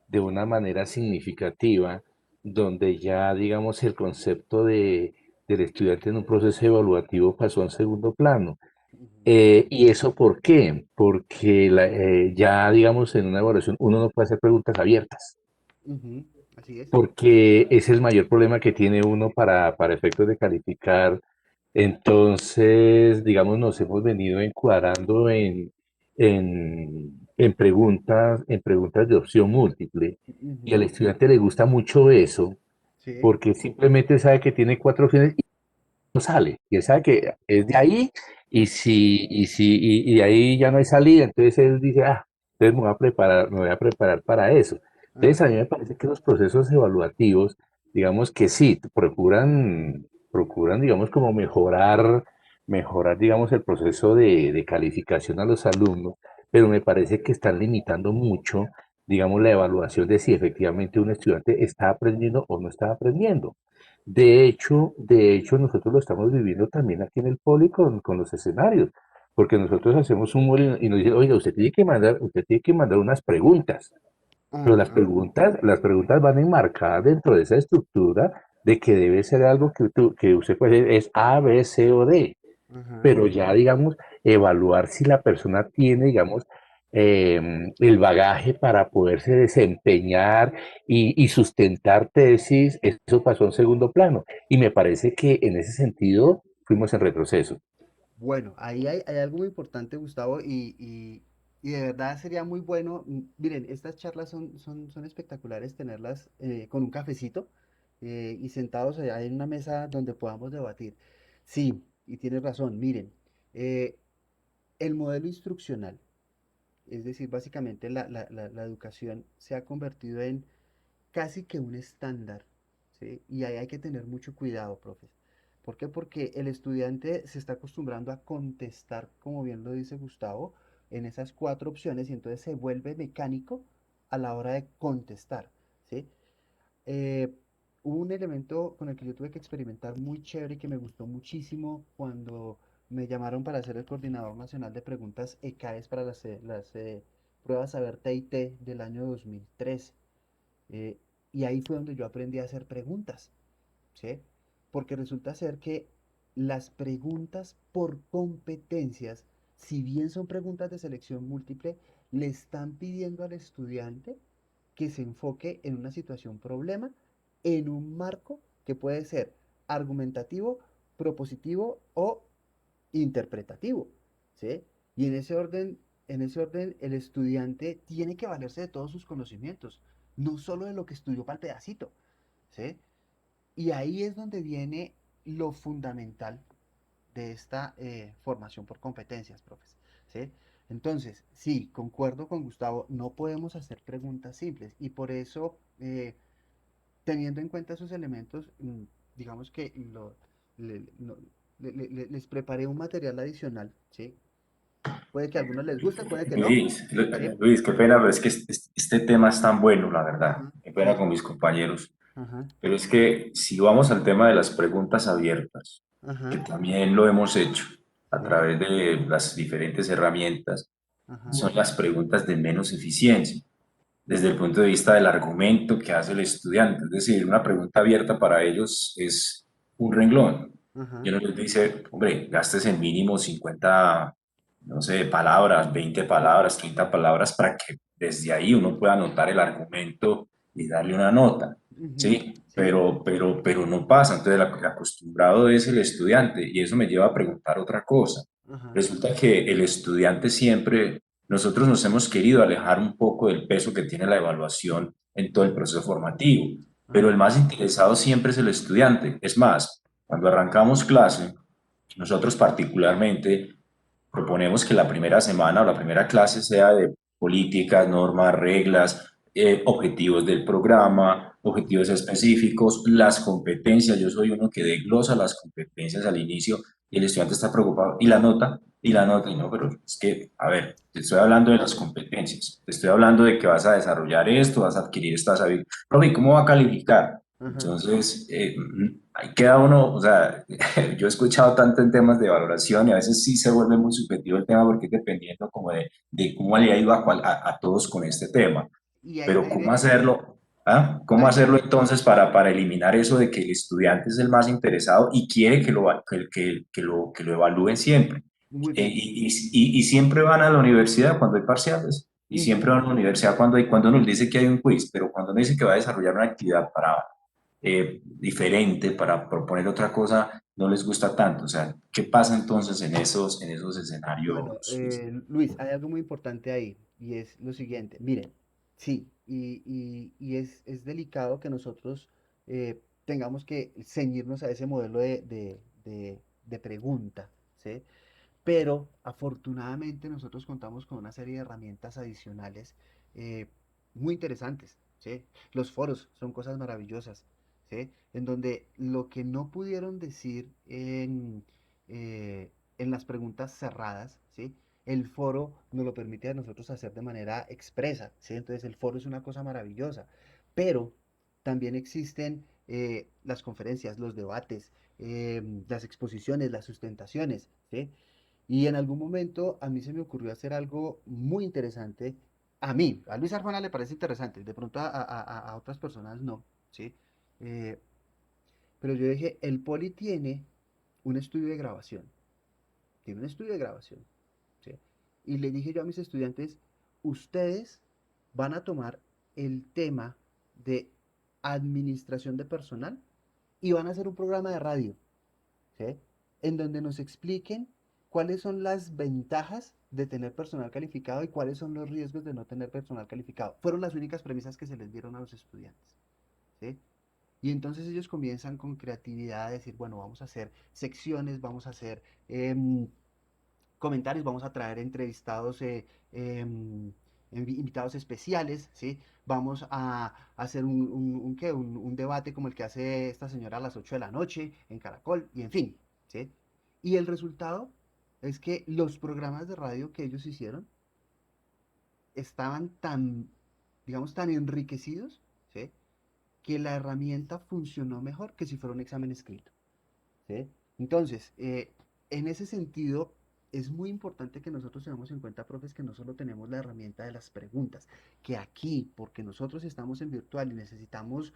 de una manera significativa, donde ya, digamos, el concepto del estudiante en un proceso evaluativo pasó a un segundo plano. ujú, ¿Y eso por qué? Porque ya, digamos, en una evaluación uno no puede hacer preguntas abiertas, ujú. Así es. porque es el mayor problema que tiene uno para efectos de calificar. Entonces, digamos, nos hemos venido encuadrando en preguntas de opción múltiple. Y al Ujú, estudiante le gusta mucho eso, sí. porque simplemente sabe que tiene cuatro opciones no sale. Y él sabe que es de ahí, y de ahí ya no hay salida. Entonces él dice, entonces me voy a preparar para eso. Entonces a mí Ajá. me parece que los procesos evaluativos, digamos que sí, procuran, digamos, como mejorar, digamos, el proceso de calificación a los alumnos, pero me parece que están limitando mucho, digamos, la evaluación de si efectivamente un estudiante está aprendiendo o no está aprendiendo. De hecho, nosotros lo estamos viviendo también aquí en el Poli con los escenarios, porque nosotros hacemos un módulo y nos dicen, oiga, usted tiene que mandar unas preguntas, pero las Ajá. preguntas, las preguntas van enmarcadas dentro de esa estructura de que debe ser algo que usted puede decir es A, B, C o D, Ajá. pero ya, digamos, evaluar si la persona tiene, digamos, el bagaje para poderse desempeñar y sustentar tesis, eso pasó en segundo plano. Y me parece que en ese sentido fuimos en retroceso. Bueno, ahí hay algo muy importante, Gustavo, y de verdad sería muy bueno. Miren, estas charlas son espectaculares tenerlas con un cafecito, y sentados allá en una mesa donde podamos debatir. Sí, y tienes razón, miren, eh, el modelo instruccional, es decir, básicamente la educación se ha convertido en casi que un estándar, ¿sí? Y ahí hay que tener mucho cuidado, profes. ¿Por qué? Porque el estudiante se está acostumbrando a contestar, como bien lo dice Gustavo, en esas cuatro opciones y entonces se vuelve mecánico a la hora de contestar, ¿sí? Eh, Hubo un elemento con el que yo tuve que experimentar muy chévere y que me gustó muchísimo cuando me llamaron para ser el coordinador nacional de preguntas ECAES para las pruebas Saber TIT del año 2013. Eh, y ahí fue donde yo aprendí a hacer preguntas, ¿sí? Porque resulta ser que las preguntas por competencias, si bien son preguntas de selección múltiple, le están pidiendo al estudiante que se enfoque en una situación problema, en un marco que puede ser argumentativo, propositivo o interpretativo, ¿sí? Y en ese orden, el estudiante tiene que valerse de todos sus conocimientos, no solo de lo que estudió para el pedacito, ¿sí? Y ahí es donde viene lo fundamental de esta formación por competencias, profes, ¿sí? Entonces, sí, concuerdo con Gustavo, no podemos hacer preguntas simples y por eso, teniendo en cuenta esos elementos, digamos que les preparé un material adicional, ¿sí? Puede que a algunos les guste, puede que no, ¿sí? Luis, qué pena, pero es que este tema es tan bueno, la verdad. Ajá, Qué pena sí, con mis compañeros. ajá, Pero es que si vamos al tema de las preguntas abiertas, que ajá, también lo hemos hecho a sí, través de las diferentes herramientas, ajá, son las preguntas de menos eficiencia, desde el punto de vista del argumento que hace el estudiante. Es decir, una pregunta abierta para ellos es un renglón. Y ajá, uno les dice, hombre, gastes en mínimo 50, no sé, palabras, 20 palabras, 30 palabras, para que desde ahí uno pueda anotar el argumento y darle una nota, ujú, ¿sí? sí, Pero no pasa. Entonces, el acostumbrado es el estudiante y eso me lleva a preguntar otra cosa. ajá, Resulta que el estudiante siempre, nosotros nos hemos querido alejar un poco del peso que tiene la evaluación en todo el proceso formativo, pero el ajá, más interesado siempre es el estudiante. Es más, cuando arrancamos clase, nosotros particularmente proponemos que la primera semana o la primera clase sea de políticas, normas, reglas, objetivos del programa, objetivos específicos, las competencias. Yo soy uno que desglosa las competencias al inicio y el estudiante está preocupado. Y la nota, y no, pero es que, a ver, te estoy hablando de las competencias, te estoy hablando de que vas a desarrollar esto, vas a adquirir estas habilidades. Profe, ¿cómo va a calificar? ajá, Entonces, ahí queda uno, o sea, yo he escuchado tanto en temas de valoración y a veces sí se vuelve muy subjetivo el tema porque es dependiendo como de cómo le ha ido a todos con este tema. y Pero ¿cómo hacerlo? ¿Ah? ¿Cómo ahí hacerlo viene, entonces para eliminar eso de que el estudiante es el más interesado y quiere que lo evalúen siempre? muy bien, Y siempre van a la universidad cuando hay parciales. Y siempre ujú, van a la universidad cuando nos dice que hay un quiz, pero cuando nos dice que va a desarrollar una actividad diferente, para proponer otra cosa, no les gusta tanto. O sea, ¿qué pasa entonces en esos bueno, escenarios? Luis, hay algo muy importante ahí y es lo siguiente. Miren, sí, y es delicado que nosotros tengamos que ceñirnos a ese modelo de pregunta, ¿sí? Pero afortunadamente nosotros contamos con una serie de herramientas adicionales eh, muy interesantes, ¿sí? Los foros son cosas maravillosas, ¿sí? En donde lo que no pudieron decir en las preguntas cerradas, ¿sí? El foro nos lo permite a nosotros hacer de manera expresa, ¿sí? Entonces el foro es una cosa maravillosa, pero también existen las conferencias, los debates, las exposiciones, las sustentaciones, ¿sí? Y en algún momento a mí se me ocurrió hacer algo muy interesante. A mí, a Luis Arjona le parece interesante, de pronto a otras personas no, ¿sí? Eh, pero yo dije, el Poli tiene un estudio de grabación, tiene un estudio de grabación, ¿sí? Y le dije yo a mis estudiantes, ustedes van a tomar el tema de administración de personal y van a hacer un programa de radio, ¿sí? En donde nos expliquen cuáles son las ventajas de tener personal calificado y cuáles son los riesgos de no tener personal calificado. Fueron las únicas premisas que se les dieron a los estudiantes, ¿sí? Y entonces ellos comienzan con creatividad a decir, bueno, vamos a hacer secciones, vamos a hacer comentarios, vamos a traer entrevistados, invitados especiales, ¿sí? Vamos a hacer ¿qué? Un debate como el que hace esta señora a las 8 de la noche en Caracol, y en fin, ¿sí? Y el resultado es que los programas de radio que ellos hicieron estaban tan, digamos, tan enriquecidos, ¿sí? Que la herramienta funcionó mejor que si fuera un examen escrito. ¿Sí? Entonces, en ese sentido, es muy importante que nosotros tengamos en cuenta, profes, que no solo tenemos la herramienta de las preguntas, que aquí, porque nosotros estamos en virtual y necesitamos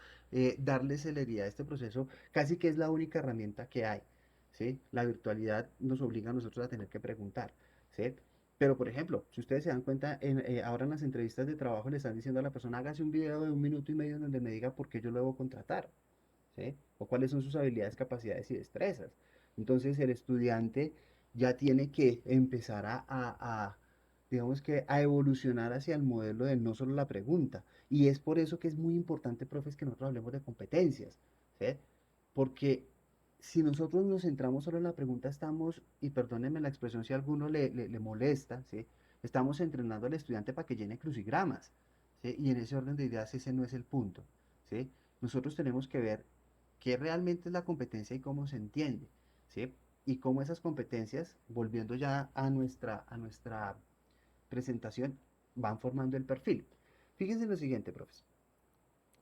darle celeridad a este proceso, casi que es la única herramienta que hay, ¿sí? La virtualidad nos obliga a nosotros a tener que preguntar, ¿sí? Pero, por ejemplo, si ustedes se dan cuenta, ahora en las entrevistas de trabajo le están diciendo a la persona, hágase un video de 1 minuto y medio en donde me diga por qué yo lo debo contratar. ¿Sí? O cuáles son sus habilidades, capacidades y destrezas. Entonces el estudiante ya tiene que empezar digamos que a evolucionar hacia el modelo de no solo la pregunta. Y es por eso que es muy importante, profes, que nosotros hablemos de competencias, ¿sí? Porque si nosotros nos centramos solo en la pregunta, estamos, y perdónenme la expresión si a alguno le molesta, ¿sí? Estamos entrenando al estudiante para que llene crucigramas, ¿sí? Y en ese orden de ideas ese no es el punto, ¿sí? Nosotros tenemos que ver qué realmente es la competencia y cómo se entiende, ¿sí? Y cómo esas competencias, volviendo ya a nuestra presentación, van formando el perfil. Fíjense en lo siguiente, profes.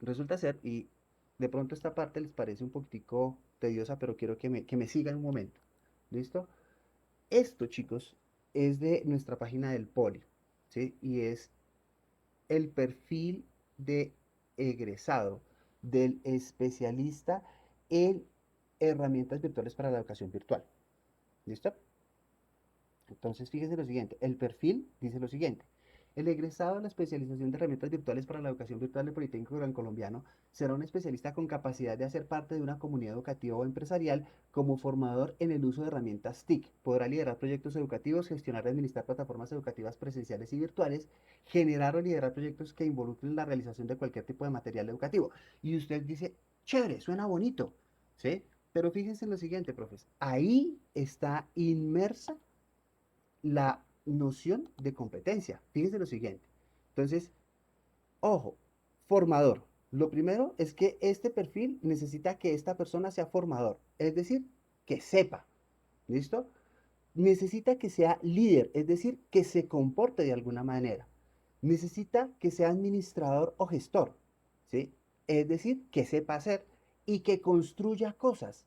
Resulta ser, y de pronto esta parte les parece un poquitico tediosa, pero quiero que me sigan un momento. ¿Listo? Esto, chicos, es de nuestra página del Poli, ¿sí? Y es el perfil de egresado del especialista en herramientas virtuales para la educación virtual. ¿Listo? Entonces, fíjense lo siguiente, el perfil dice lo siguiente. El egresado de la especialización de herramientas virtuales para la educación virtual del Politécnico Gran Colombiano será un especialista con capacidad de hacer parte de una comunidad educativa o empresarial como formador en el uso de herramientas TIC. Podrá liderar proyectos educativos, gestionar y administrar plataformas educativas presenciales y virtuales, generar o liderar proyectos que involucren la realización de cualquier tipo de material educativo. Y usted dice, chévere, suena bonito, ¿sí? Pero fíjense en lo siguiente, profes. Ahí está inmersa la noción de competencia. Fíjense lo siguiente. Entonces, ojo, formador. Lo primero es que este perfil necesita que esta persona sea formador, es decir, que sepa. ¿Listo? Necesita que sea líder, es decir, que se comporte de alguna manera. Necesita que sea administrador o gestor, ¿sí? Es decir, que sepa hacer y que construya cosas,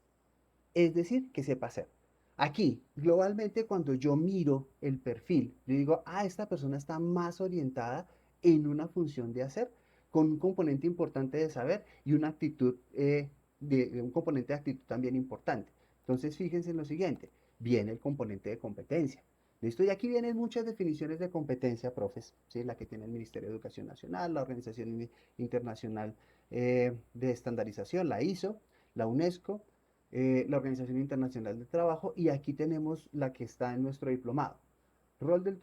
es decir, que sepa hacer. Aquí, globalmente, cuando yo miro el perfil, yo digo, esta persona está más orientada en una función de hacer, con un componente importante de saber y una actitud, un componente de actitud también importante. Entonces, fíjense en lo siguiente, viene el componente de competencia. ¿Listo? Y aquí vienen muchas definiciones de competencia, profes, ¿sí? La que tiene el Ministerio de Educación Nacional, la Organización Internacional de Estandarización, la ISO, la UNESCO, la Organización Internacional del Trabajo, y aquí tenemos la que está en nuestro diplomado. Rol del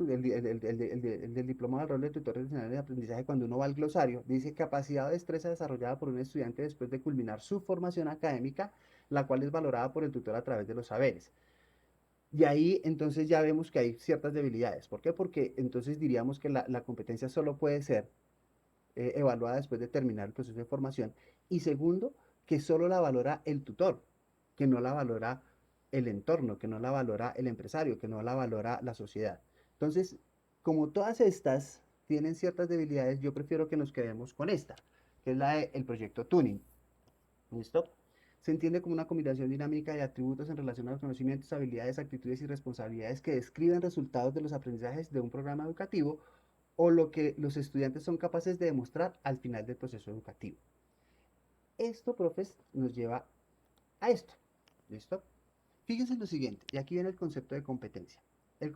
diplomado, el rol del tutor profesional de aprendizaje, cuando uno va al glosario, dice capacidad o destreza desarrollada por un estudiante después de culminar su formación académica, la cual es valorada por el tutor a través de los saberes. Y ahí entonces ya vemos que hay ciertas debilidades. ¿Por qué? Porque entonces diríamos que la competencia solo puede ser evaluada después de terminar el proceso de formación. Y segundo, que solo la valora el tutor, que no la valora el entorno, que no la valora el empresario, que no la valora la sociedad. Entonces, como todas estas tienen ciertas debilidades, yo prefiero que nos quedemos con esta, que es la del proyecto Tuning. ¿Listo? Se entiende como una combinación dinámica de atributos en relación a los conocimientos, habilidades, actitudes y responsabilidades que describen resultados de los aprendizajes de un programa educativo o lo que los estudiantes son capaces de demostrar al final del proceso educativo. Esto, profes, nos lleva a esto. ¿Listo? Fíjense en lo siguiente, y aquí viene el concepto de competencia. El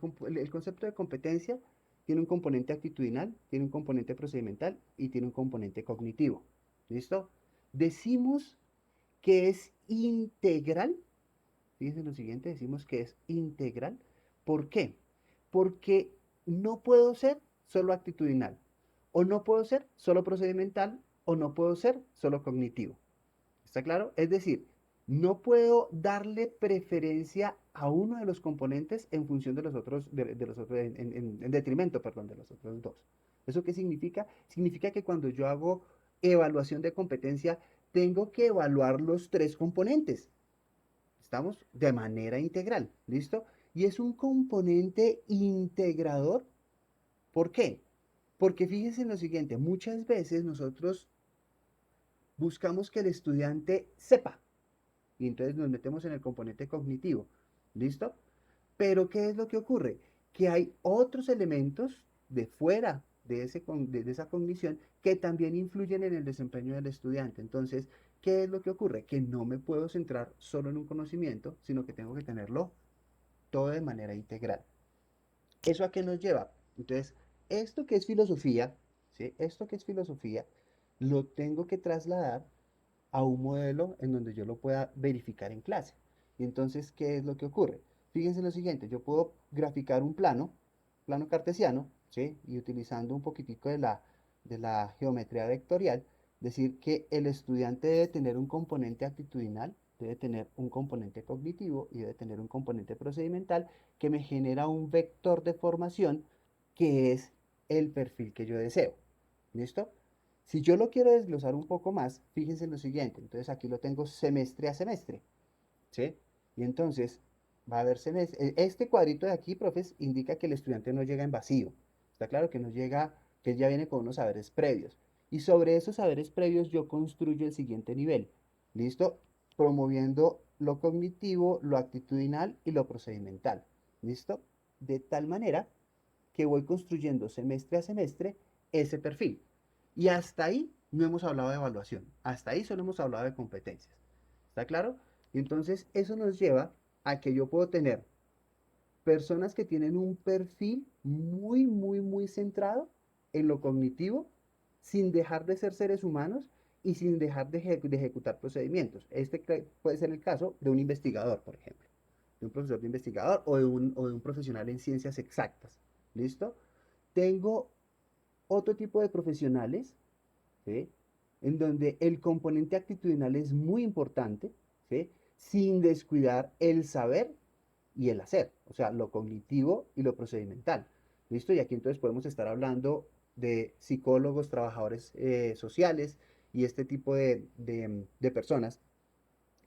concepto de competencia tiene un componente actitudinal, tiene un componente procedimental y tiene un componente cognitivo. ¿Listo? Decimos que es integral. Fíjense en lo siguiente, decimos que es integral. ¿Por qué? Porque no puedo ser solo actitudinal, o no puedo ser solo procedimental, o no puedo ser solo cognitivo. ¿Está claro? Es decir, no puedo darle preferencia a uno de los componentes en función de los otros, de los otros, en detrimento, perdón, de los otros dos. ¿Eso qué significa? Significa que cuando yo hago evaluación de competencia, tengo que evaluar los tres componentes. ¿Estamos? De manera integral, ¿listo? Y es un componente integrador. ¿Por qué? Porque fíjense en lo siguiente, muchas veces nosotros buscamos que el estudiante sepa, y entonces nos metemos en el componente cognitivo, ¿listo? Pero ¿qué es lo que ocurre? Que hay otros elementos de fuera de esa cognición que también influyen en el desempeño del estudiante. Entonces, ¿qué es lo que ocurre? Que no me puedo centrar solo en un conocimiento, sino que tengo que tenerlo todo de manera integral. ¿Eso a qué nos lleva? Entonces, esto que es filosofía, ¿sí? Esto que es filosofía, lo tengo que trasladar a un modelo en donde yo lo pueda verificar en clase. Y entonces, ¿qué es lo que ocurre? Fíjense lo siguiente, yo puedo graficar un plano cartesiano, ¿sí? Y utilizando un poquitico de la geometría vectorial, decir que el estudiante debe tener un componente actitudinal, debe tener un componente cognitivo y debe tener un componente procedimental que me genera un vector de formación que es el perfil que yo deseo. ¿Listo? Si yo lo quiero desglosar un poco más, fíjense en lo siguiente. Entonces aquí lo tengo semestre a semestre, ¿sí? Y entonces va a haber semestre. Este cuadrito de aquí, profes, indica que el estudiante no llega en vacío. Está claro que no llega, que él ya viene con unos saberes previos. Y sobre esos saberes previos yo construyo el siguiente nivel. ¿Listo? Promoviendo lo cognitivo, lo actitudinal y lo procedimental. ¿Listo? De tal manera que voy construyendo semestre a semestre ese perfil. Y hasta ahí no hemos hablado de evaluación. Hasta ahí solo hemos hablado de competencias. ¿Está claro? Y entonces eso nos lleva a que yo puedo tener personas que tienen un perfil muy centrado en lo cognitivo, sin dejar de ser seres humanos y sin dejar de ejecutar procedimientos. Este puede ser el caso de un investigador, por ejemplo, de un profesor de investigador o de un profesional en ciencias exactas. ¿Listo? Tengo otro tipo de profesionales, ¿sí? En donde el componente actitudinal es muy importante, ¿sí? Sin descuidar el saber y el hacer, o sea, lo cognitivo y lo procedimental. ¿Listo? Y aquí entonces podemos estar hablando de psicólogos, trabajadores sociales y este tipo de personas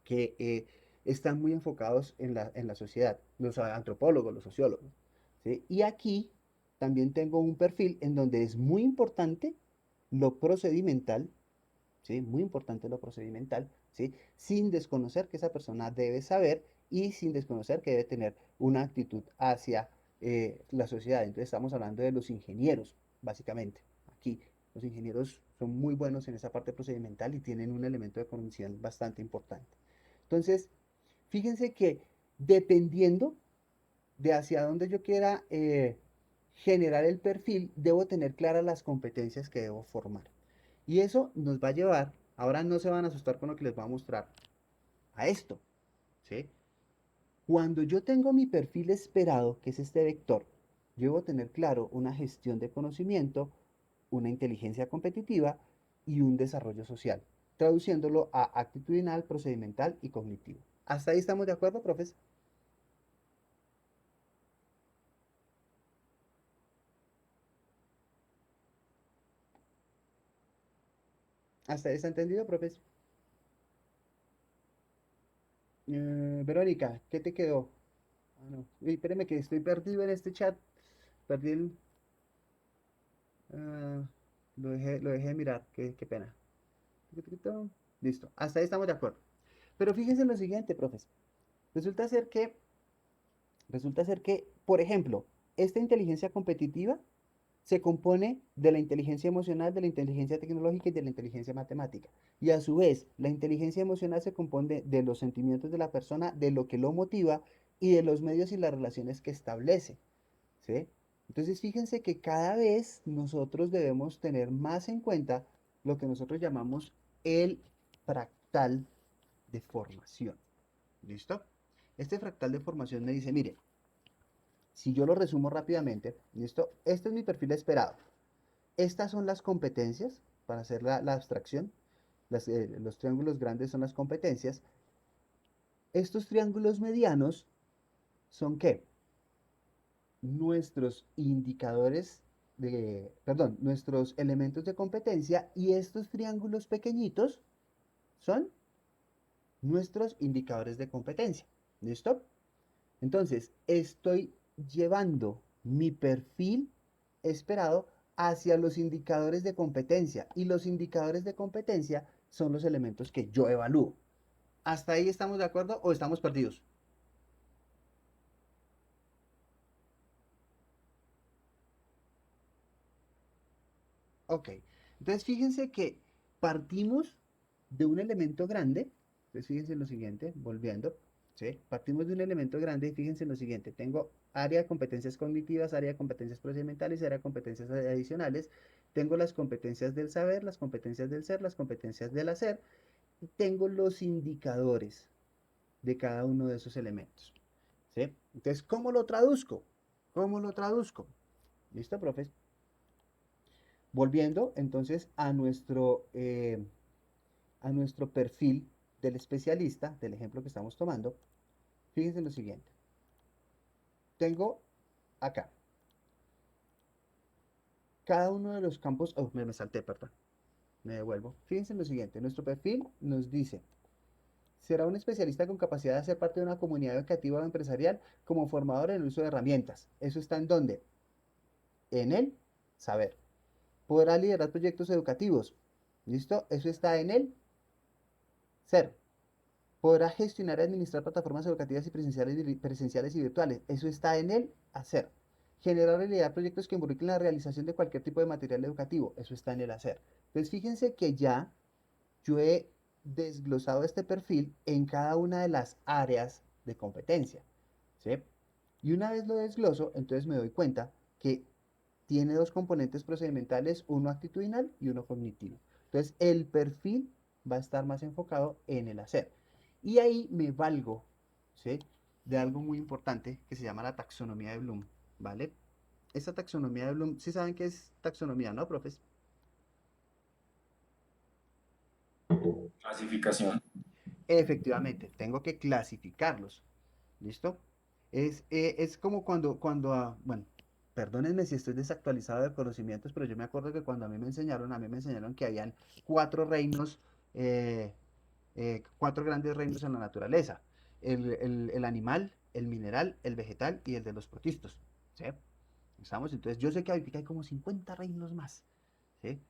que están muy enfocados en la sociedad, los antropólogos, los sociólogos. ¿Sí? Y aquí también tengo un perfil en donde es muy importante lo procedimental, ¿sí? Muy importante lo procedimental, ¿sí? Sin desconocer que esa persona debe saber y sin desconocer que debe tener una actitud hacia la sociedad. Entonces estamos hablando de los ingenieros, básicamente. Aquí los ingenieros son muy buenos en esa parte procedimental y tienen un elemento de cognición bastante importante. Entonces, fíjense que dependiendo de hacia dónde yo quiera generar el perfil, debo tener claras las competencias que debo formar. Y eso nos va a llevar, ahora no se van a asustar con lo que les voy a mostrar, a esto, ¿sí? Cuando yo tengo mi perfil esperado, que es este vector, yo debo tener claro una gestión de conocimiento, una inteligencia competitiva y un desarrollo social, traduciéndolo a actitudinal, procedimental y cognitivo. ¿Hasta ahí estamos de acuerdo, profes? ¿Hasta ahí está entendido, profes? Verónica, ¿qué te quedó? Ah, no. Uy, espérame que estoy perdido en este chat. Perdí el... ah, lo dejé de mirar, qué pena. Listo, hasta ahí estamos de acuerdo. Pero fíjense en lo siguiente, profes. Resulta ser que, por ejemplo, esta inteligencia competitiva se compone de la inteligencia emocional, de la inteligencia tecnológica y de la inteligencia matemática. Y a su vez, la inteligencia emocional se compone de los sentimientos de la persona, de lo que lo motiva y de los medios y las relaciones que establece. ¿Sí? Entonces, fíjense que cada vez nosotros debemos tener más en cuenta lo que nosotros llamamos el fractal de formación. ¿Listo? Este fractal de formación me dice, mire, si yo lo resumo rápidamente, ¿listo? Este es mi perfil esperado. Estas son las competencias para hacer la abstracción. Los triángulos grandes son las competencias. Estos triángulos medianos son ¿qué? Nuestros indicadores perdón, nuestros elementos de competencia, y estos triángulos pequeñitos son nuestros indicadores de competencia. ¿Listo? Entonces, estoy llevando mi perfil esperado hacia los indicadores de competencia, y los indicadores de competencia son los elementos que yo evalúo. ¿Hasta ahí estamos de acuerdo o estamos perdidos? Ok, entonces fíjense que partimos de un elemento grande. Entonces fíjense en lo siguiente, volviendo, ¿sí? Partimos de un elemento grande y fíjense en lo siguiente. Tengo área de competencias cognitivas, área de competencias procedimentales, área de competencias adicionales. Tengo las competencias del saber, las competencias del ser, las competencias del hacer. Y tengo los indicadores de cada uno de esos elementos, ¿sí? Entonces, ¿cómo lo traduzco? ¿Cómo lo traduzco? ¿Listo, profes? Volviendo entonces a nuestro perfil del especialista, del ejemplo que estamos tomando, fíjense en lo siguiente. Tengo acá cada uno de los campos. Oh, me salté, perdón. Me devuelvo. Fíjense en lo siguiente. Nuestro perfil nos dice: será un especialista con capacidad de hacer parte de una comunidad educativa o empresarial como formador en el uso de herramientas. ¿Eso está en dónde? En el saber. Podrá liderar proyectos educativos. ¿Listo? Eso está en el ser. Podrá gestionar y administrar plataformas educativas y presenciales y virtuales. Eso está en el hacer. Generar y liderar proyectos que involucren la realización de cualquier tipo de material educativo. Eso está en el hacer. Entonces, fíjense que ya yo he desglosado este perfil en cada una de las áreas de competencia, ¿sí? Y una vez lo desgloso, entonces me doy cuenta que tiene dos componentes procedimentales, uno actitudinal y uno cognitivo. Entonces, el perfil va a estar más enfocado en el hacer. Y ahí me valgo, ¿sí?, de algo muy importante que se llama la taxonomía de Bloom, ¿vale? Esta taxonomía de Bloom, ¿sí saben qué es taxonomía, no, profes? Clasificación. Efectivamente, tengo que clasificarlos, ¿listo? Es como bueno, perdónenme si estoy desactualizado de conocimientos, pero yo me acuerdo que cuando a mí me enseñaron que habían cuatro reinos, eh, cuatro grandes reinos en la naturaleza: el animal, el mineral, el vegetal y el de los protistos, ¿sí? ¿Estamos? Entonces yo sé que ahorita hay como 50 reinos más, ¿sí?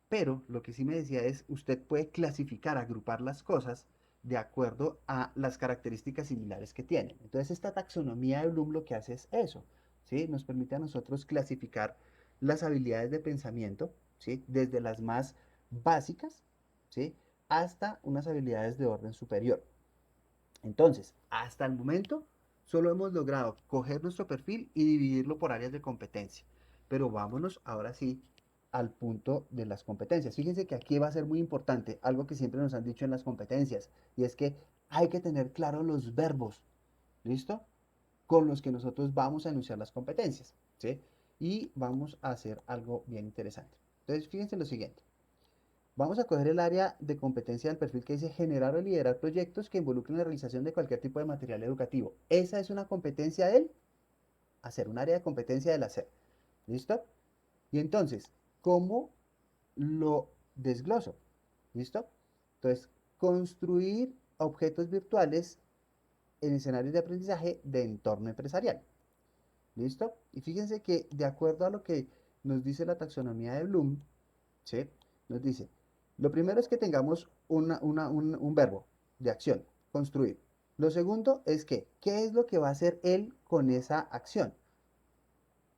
Pero lo que sí me decía es, usted puede clasificar, agrupar las cosas de acuerdo a las características similares que tienen. Entonces esta taxonomía de Bloom lo que hace es eso, ¿sí? Nos permite a nosotros clasificar las habilidades de pensamiento, ¿sí?, desde las más básicas, ¿sí?, hasta unas habilidades de orden superior. Entonces, hasta el momento, solo hemos logrado coger nuestro perfil y dividirlo por áreas de competencia. Pero vámonos ahora sí al punto de las competencias. Fíjense que aquí va a ser muy importante algo que siempre nos han dicho en las competencias, y es que hay que tener claro los verbos, ¿listo?, con los que nosotros vamos a enunciar las competencias, ¿sí? Y vamos a hacer algo bien interesante. Entonces, fíjense lo siguiente. Vamos a coger el área de competencia del perfil que dice generar o liderar proyectos que involucren la realización de cualquier tipo de material educativo. Esa es una competencia del hacer, un área de competencia del hacer. ¿Listo? Y entonces, ¿cómo lo desgloso? ¿Listo? Entonces, construir objetos virtuales en escenarios de aprendizaje de entorno empresarial. ¿Listo? Y fíjense que de acuerdo a lo que nos dice la taxonomía de Bloom, ¿sí?, nos dice, lo primero es que tengamos un verbo de acción, construir. Lo segundo es que, ¿qué es lo que va a hacer él con esa acción?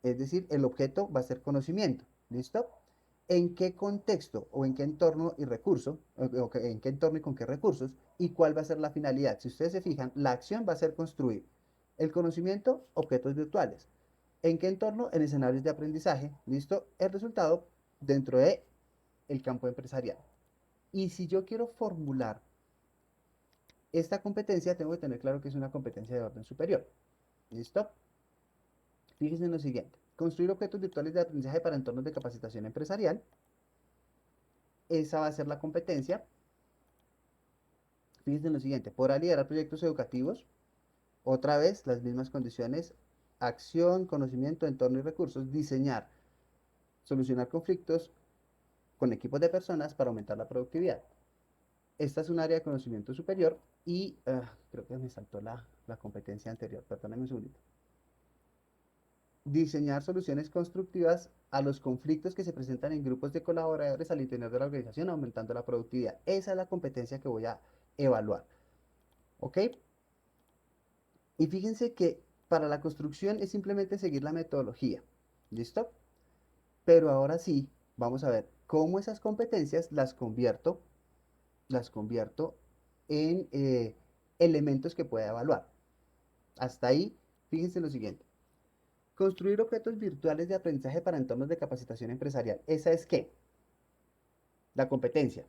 Es decir, el objeto va a ser conocimiento, ¿listo? ¿En qué contexto o en qué entorno y recurso, en qué entorno y con qué recursos, y cuál va a ser la finalidad? Si ustedes se fijan, la acción va a ser construir. El conocimiento, objetos virtuales. ¿En qué entorno? En escenarios de aprendizaje, ¿listo? El resultado dentro de el campo empresarial. Y si yo quiero formular esta competencia, tengo que tener claro que es una competencia de orden superior. ¿Listo? Fíjense en lo siguiente. Construir objetos virtuales de aprendizaje para entornos de capacitación empresarial. Esa va a ser la competencia. Fíjense en lo siguiente, podrá liderar proyectos educativos, otra vez las mismas condiciones, acción, conocimiento, entorno y recursos, diseñar, solucionar conflictos con equipos de personas para aumentar la productividad. Esta es un área de conocimiento superior y creo que me saltó la competencia anterior, perdónenme un segundito. Diseñar soluciones constructivas a los conflictos que se presentan en grupos de colaboradores al interior de la organización, aumentando la productividad. Esa es la competencia que voy a evaluar. ¿Ok? Y fíjense que para la construcción es simplemente seguir la metodología. ¿Listo? Pero ahora sí, vamos a ver cómo esas competencias las convierto en elementos que pueda evaluar. Hasta ahí, fíjense lo siguiente. Construir objetos virtuales de aprendizaje para entornos de capacitación empresarial. ¿Esa es qué? La competencia.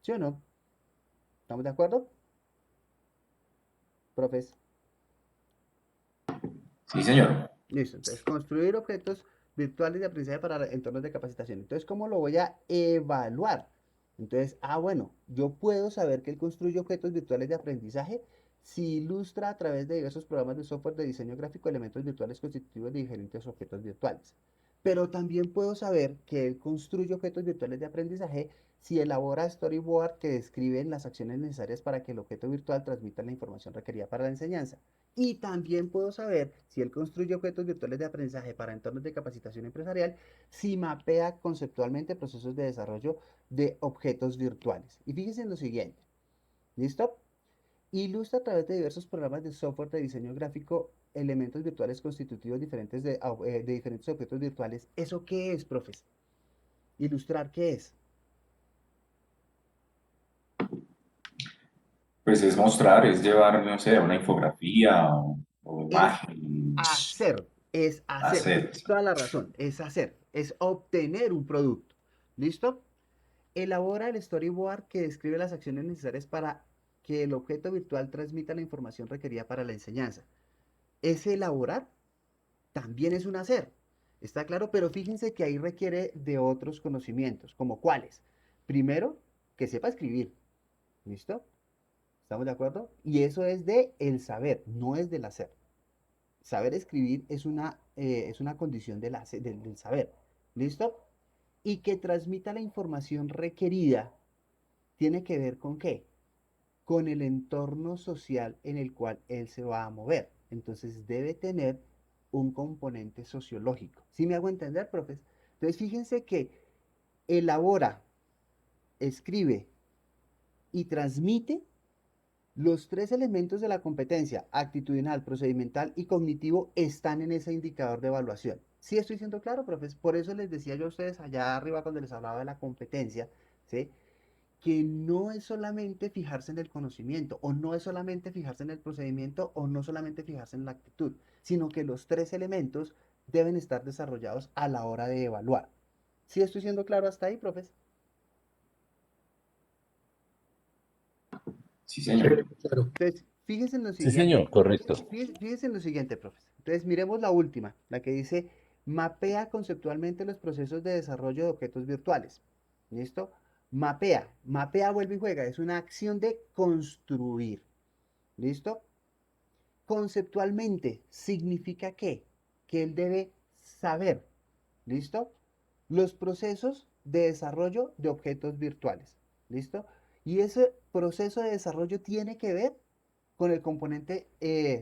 ¿Sí o no? ¿Estamos de acuerdo? Profes. Sí, señor. Listo. Entonces, construir objetos virtuales de aprendizaje para entornos de capacitación. Entonces, ¿cómo lo voy a evaluar? Entonces, bueno, yo puedo saber que él construye objetos virtuales de aprendizaje si ilustra a través de diversos programas de software de diseño gráfico elementos virtuales constitutivos de diferentes objetos virtuales. Pero también puedo saber que él construye objetos virtuales de aprendizaje si elabora storyboard que describen las acciones necesarias para que el objeto virtual transmita la información requerida para la enseñanza. Y también puedo saber si él construye objetos virtuales de aprendizaje para entornos de capacitación empresarial, si mapea conceptualmente procesos de desarrollo de objetos virtuales. Y fíjense en lo siguiente. ¿Listo? Ilustra a través de diversos programas de software de diseño gráfico elementos virtuales constitutivos diferentes de diferentes objetos virtuales. ¿Eso qué es, profes? Ilustrar, ¿qué es? Pues es mostrar, es llevar, no sé, una infografía o Es imágenes, hacer, es hacer. hacer. Tienes toda la razón, es hacer, es obtener un producto. ¿Listo? Elabora el storyboard que describe las acciones necesarias para que el objeto virtual transmita la información requerida para la enseñanza. Ese elaborar también es un hacer. ¿Está claro? Pero fíjense que ahí requiere de otros conocimientos, como cuáles. Primero, que sepa escribir. ¿Listo? ¿Estamos de acuerdo? Y eso es de el saber, no es del hacer. Saber escribir es una condición del saber. ¿Listo? Y que transmita la información requerida tiene que ver con qué? Con el entorno social en el cual él se va a mover. Entonces debe tener un componente sociológico. ¿Sí me hago entender, profes? Entonces fíjense que elabora, escribe y transmite los tres elementos de la competencia, actitudinal, procedimental y cognitivo, están en ese indicador de evaluación. ¿Sí estoy siendo claro, profes? Por eso les decía yo a ustedes allá arriba cuando les hablaba de la competencia, ¿sí? Que no es solamente fijarse en el conocimiento, o no es solamente fijarse en el procedimiento, o no solamente fijarse en la actitud, sino que los tres elementos deben estar desarrollados a la hora de evaluar. ¿Sí estoy siendo claro hasta ahí, profes? Sí, Sí, señor. claro. Entonces, fíjense en lo Sí, siguiente. señor, correcto. Fíjense en lo siguiente, profes. Entonces, miremos la última, la que dice, mapea conceptualmente los procesos de desarrollo de objetos virtuales. ¿Listo? Mapea. Mapea, vuelve y juega. Es una acción de construir. ¿Listo? Conceptualmente, ¿significa qué? Que él debe saber. ¿Listo? Los procesos de desarrollo de objetos virtuales. ¿Listo? Y ese proceso de desarrollo tiene que ver con el componente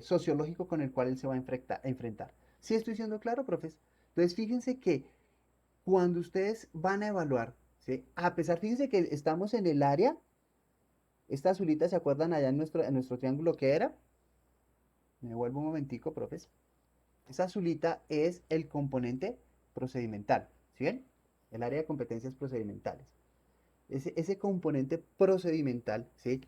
sociológico con el cual él se va a enfrentar. ¿Sí estoy siendo claro, profes? Entonces, fíjense que cuando ustedes van a evaluar, ¿sí? A pesar, fíjense que estamos en el área, esta azulita, ¿se acuerdan allá en nuestro triángulo que era? Me vuelvo un momentico, profes. Esa azulita es el componente procedimental, ¿sí ven? El área de competencias procedimentales. Ese componente procedimental, ¿sí?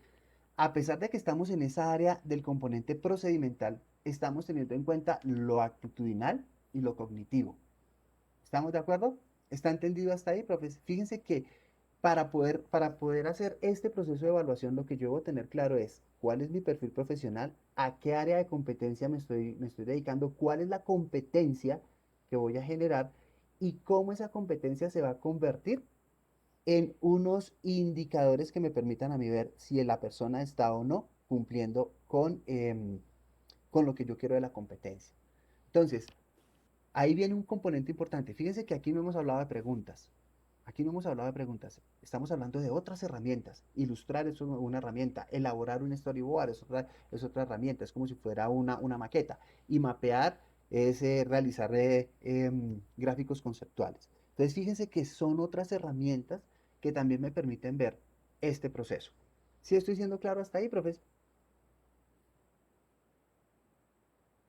A pesar de que estamos en esa área del componente procedimental, estamos teniendo en cuenta lo actitudinal y lo cognitivo. ¿Estamos de acuerdo? ¿Está entendido hasta ahí, profes? Fíjense que para poder hacer este proceso de evaluación, lo que yo debo tener claro es cuál es mi perfil profesional, a qué área de competencia me estoy dedicando, cuál es la competencia que voy a generar y cómo esa competencia se va a convertir en unos indicadores que me permitan a mí ver si la persona está o no cumpliendo con lo que yo quiero de la competencia. Entonces, ahí viene un componente importante. Fíjense que aquí no hemos hablado de preguntas. Aquí no hemos hablado de preguntas. Estamos hablando de otras herramientas. Ilustrar es una herramienta. Elaborar un storyboard es otra herramienta. Es como si fuera una maqueta. Y mapear es realizar gráficos conceptuales. Entonces, fíjense que son otras herramientas que también me permiten ver este proceso. ¿Sí estoy siendo claro hasta ahí, profesor?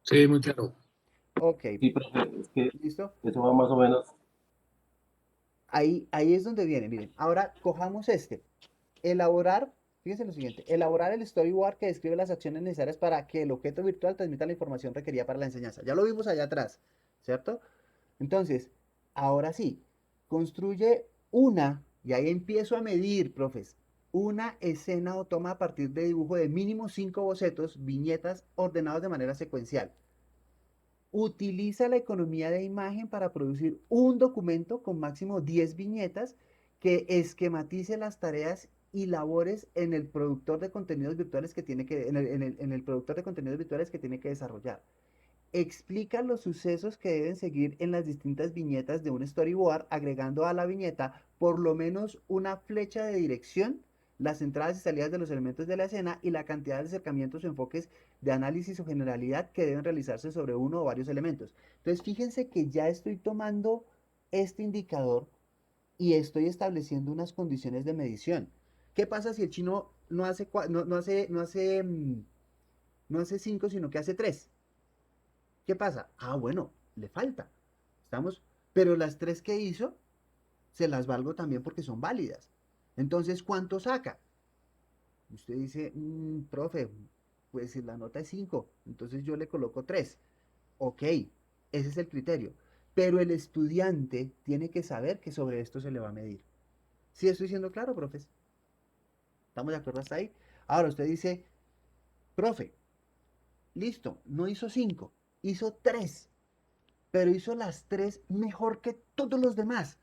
Sí, muy claro. Ok, Sí, profe, es que ¿listo? eso va más o menos. Ahí es donde viene, miren. Ahora cojamos este. Elaborar, fíjense lo siguiente, elaborar el storyboard que describe las acciones necesarias para que el objeto virtual transmita la información requerida para la enseñanza. Ya lo vimos allá atrás, ¿cierto? Entonces, ahora sí, construye y ahí empiezo a medir, profes, una escena o toma a partir de dibujo de mínimo 5 bocetos, viñetas ordenados de manera secuencial. Utiliza la economía de imagen para producir un documento con máximo 10 viñetas que esquematice las tareas y labores en el productor de contenidos virtuales que tiene que, en el productor de contenidos virtuales que tiene que desarrollar. Explica los sucesos que deben seguir en las distintas viñetas de un storyboard, agregando a la viñeta por lo menos una flecha de dirección, las entradas y salidas de los elementos de la escena y la cantidad de acercamientos o enfoques de análisis o generalidad que deben realizarse sobre uno o varios elementos. Entonces, fíjense que ya estoy tomando este indicador y estoy estableciendo unas condiciones de medición. ¿Qué pasa si el chino no hace 5, sino que hace 3? ¿Qué pasa? Ah, bueno, le falta. Estamos, pero las 3 que hizo, se las valgo también porque son válidas. Entonces, ¿cuánto saca? Usted dice, profe, pues si la nota es 5, entonces yo le coloco 3. Ok, ese es el criterio. Pero el estudiante tiene que saber que sobre esto se le va a medir. ¿Sí estoy siendo claro, profes? ¿Estamos de acuerdo hasta ahí? Ahora usted dice, profe, listo, no hizo 5, hizo 3, pero hizo las 3 mejor que todos los demás.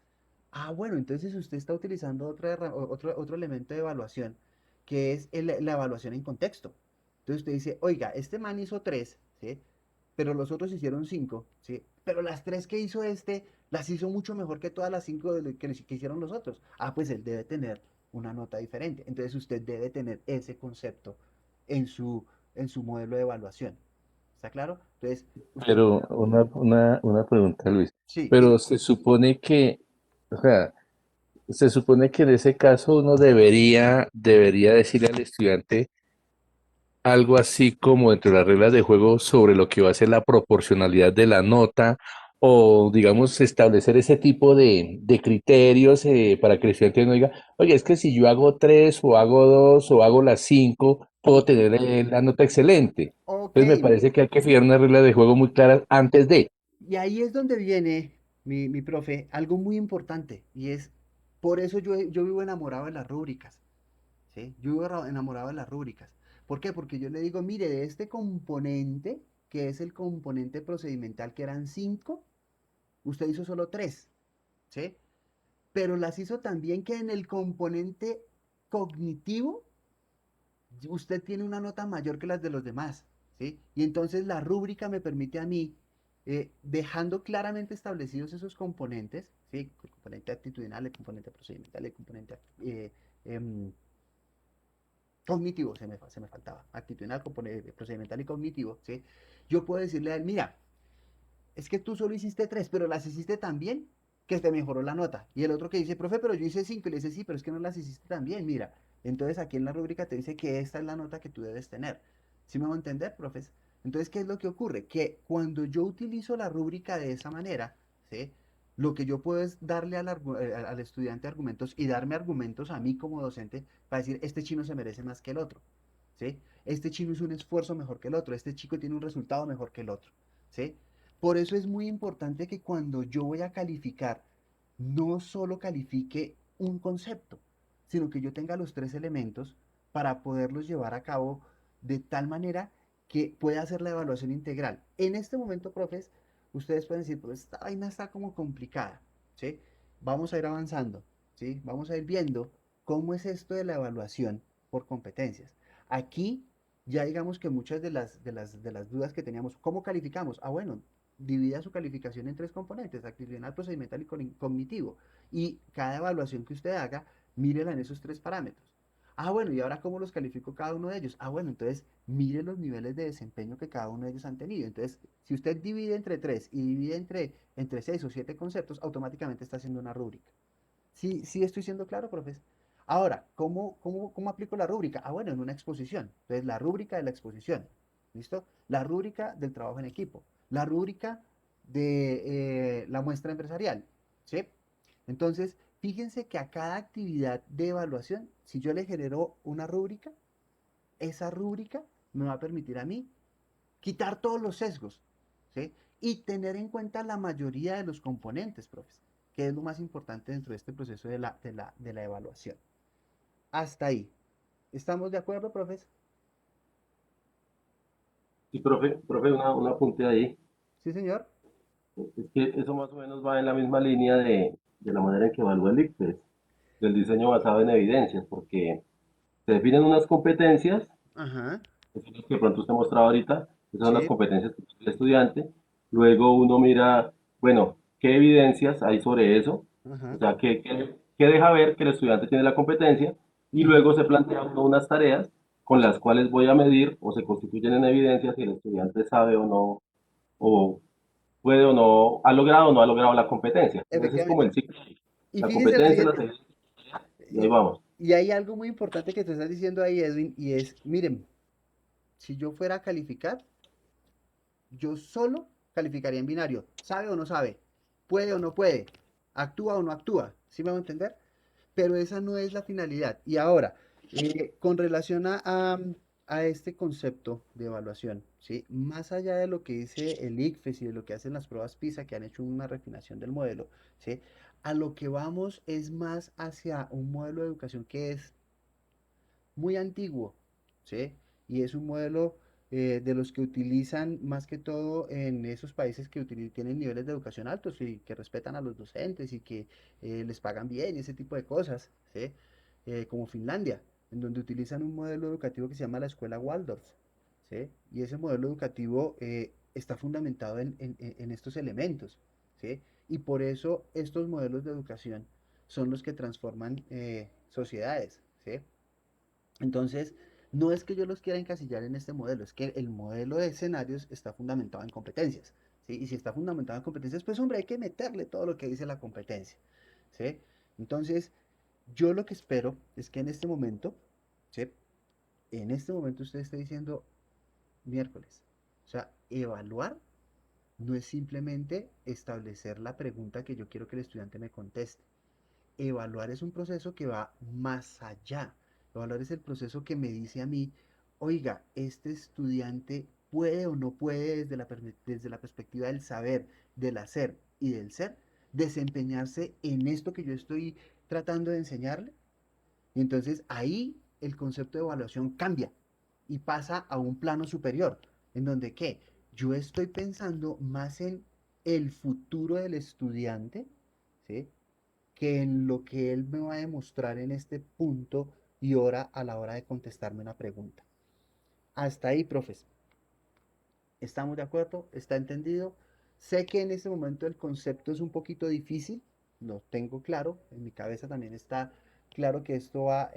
Ah, bueno, entonces usted está utilizando otro elemento de evaluación, que es la evaluación en contexto. Entonces usted dice, oiga, este man hizo 3, ¿sí? Pero los otros hicieron 5, ¿sí? Pero las 3 que hizo este, las hizo mucho mejor que todas las 5 que hicieron los otros. Ah, pues él debe tener una nota diferente. Entonces usted debe tener ese concepto en su, en su modelo de evaluación. ¿Está claro? Entonces, usted, Pero una pregunta, Luis. sí, Pero dígame. se supone que, o sea, se supone que en ese caso uno debería decirle al estudiante algo así como dentro de las reglas de juego sobre lo que va a ser la proporcionalidad de la nota o, digamos, establecer ese tipo de criterios para que el estudiante no diga, oye, es que si yo hago 3 o hago 2 o hago las 5 puedo tener la nota excelente. Ok, Entonces me parece que hay que fijar una regla de juego muy clara antes de. y ahí es donde viene mi profe, algo muy importante, y es, por eso yo vivo enamorado de las rúbricas, ¿sí? Yo vivo enamorado de las rúbricas. ¿Por qué? Porque yo le digo, mire, de este componente, que es el componente procedimental, que eran 5, usted hizo solo 3, ¿sí? Pero las hizo también que en el componente cognitivo usted tiene una nota mayor que las de los demás, ¿sí? Y entonces la rúbrica me permite a mí, dejando claramente establecidos esos componentes, ¿sí? El componente actitudinal, el componente procedimental, el componente em, cognitivo, se me faltaba, actitudinal, procedimental y cognitivo, ¿sí? Yo puedo decirle a él, mira, es que tú solo hiciste 3, pero las hiciste tan bien que te mejoró la nota. Y el otro que dice, profe, pero yo hice 5, y le dice, sí, pero es que no las hiciste tan bien, mira. Entonces aquí en la rúbrica te dice que esta es la nota que tú debes tener. ¿Sí me va a entender, profes? Entonces, ¿qué es lo que ocurre? Que cuando yo utilizo la rúbrica de esa manera, ¿sí? Lo que yo puedo es darle al estudiante argumentos y darme argumentos a mí como docente para decir, este chino se merece más que el otro, ¿sí? Este chino hizo un esfuerzo mejor que el otro, este chico tiene un resultado mejor que el otro, ¿sí? Por eso es muy importante que cuando yo voy a calificar, no solo califique un concepto, sino que yo tenga los 3 elementos para poderlos llevar a cabo de tal manera que pueda hacer la evaluación integral. En este momento, profes, ustedes pueden decir, pues esta vaina está como complicada, ¿sí? Vamos a ir avanzando, ¿sí? Vamos a ir viendo cómo es esto de la evaluación por competencias. Aquí ya digamos que muchas de las dudas que teníamos, ¿cómo calificamos? Ah, bueno, divida su calificación en tres componentes, actitudinal, procedimental y cognitivo. Y cada evaluación que usted haga, mírela en esos tres parámetros. Ah, bueno, ¿y ahora cómo los califico cada uno de ellos? Ah, bueno, entonces mire los niveles de desempeño que cada uno de ellos han tenido. Entonces, si usted divide entre tres y divide entre seis o siete conceptos, automáticamente está haciendo una rúbrica. Sí, sí estoy siendo claro, profesor. Ahora, ¿cómo aplico la rúbrica? Ah, bueno, en una exposición. Entonces, la rúbrica de la exposición. ¿Listo? La rúbrica del trabajo en equipo. La rúbrica de la muestra empresarial. ¿Sí? Entonces, fíjense que a cada actividad de evaluación, si yo le genero una rúbrica, esa rúbrica me va a permitir a mí quitar todos los sesgos, ¿sí? Y tener en cuenta la mayoría de los componentes, profes, que es lo más importante dentro de este proceso de la evaluación. Hasta ahí. ¿Estamos de acuerdo, profes? Sí, profe, un apunte ahí. Sí, señor. Es que eso más o menos va en la misma línea de la manera en que evalúa el ICFES, del diseño basado en evidencias, porque se definen unas competencias, Ajá. que son las que de pronto usted mostraba ahorita, esas son las Sí. competencias que tiene el estudiante. Luego uno mira, bueno, qué evidencias hay sobre eso, o Ajá. sea, qué deja ver que el estudiante tiene la competencia, y Ujú. luego se plantea uno unas tareas con las cuales voy a medir o se constituyen en evidencias si el estudiante sabe o no, o puede o no, ha logrado o no ha logrado la competencia. Ese es como Efectivamente. el ciclo. Y La fíjese lo competencia, las siguiente. evidencias, y ahí vamos. Y hay algo muy importante que tú estás diciendo ahí, Edwin, y es, miren, si yo fuera a calificar, yo solo calificaría en binario. ¿Sabe o no sabe? ¿Puede o no puede? ¿Actúa o no actúa? ¿Sí me va a entender? Pero esa no es la finalidad. Y ahora, con relación a este concepto de evaluación, ¿sí? Más allá de lo que dice el ICFES y de lo que hacen las pruebas PISA, que han hecho una refinación del modelo, ¿sí? A lo que vamos es más hacia un modelo de educación que es muy antiguo, ¿sí? Y es un modelo de los que utilizan más que todo en esos países que tienen niveles de educación altos y que respetan a los docentes y que les pagan bien y ese tipo de cosas, ¿sí? Como Finlandia, en donde utilizan un modelo educativo que se llama la escuela Waldorf, ¿sí? Y ese modelo educativo está fundamentado en estos elementos, ¿sí? Y por eso estos modelos de educación son los que transforman sociedades, ¿sí? Entonces, no es que yo los quiera encasillar en este modelo, es que el modelo de escenarios está fundamentado en competencias, ¿sí? Y si está fundamentado en competencias, pues hombre, hay que meterle todo lo que dice la competencia, ¿sí? Entonces, yo lo que espero es que en este momento, ¿sí? En este momento usted esté diciendo miércoles. O sea, evaluar no es simplemente establecer la pregunta que yo quiero que el estudiante me conteste. Evaluar es un proceso que va más allá. Evaluar es el proceso que me dice a mí, oiga, este estudiante puede o no puede desde la perspectiva del saber, del hacer y del ser, desempeñarse en esto que yo estoy tratando de enseñarle. Y entonces ahí el concepto de evaluación cambia y pasa a un plano superior, en donde ¿qué? Yo estoy pensando más en el futuro del estudiante, ¿sí? Que en lo que él me va a demostrar en este punto y hora a la hora de contestarme una pregunta. Hasta ahí, profes. ¿Estamos de acuerdo? ¿Está entendido? Sé que en este momento el concepto es un poquito difícil, lo tengo claro, en mi cabeza también está claro que esto va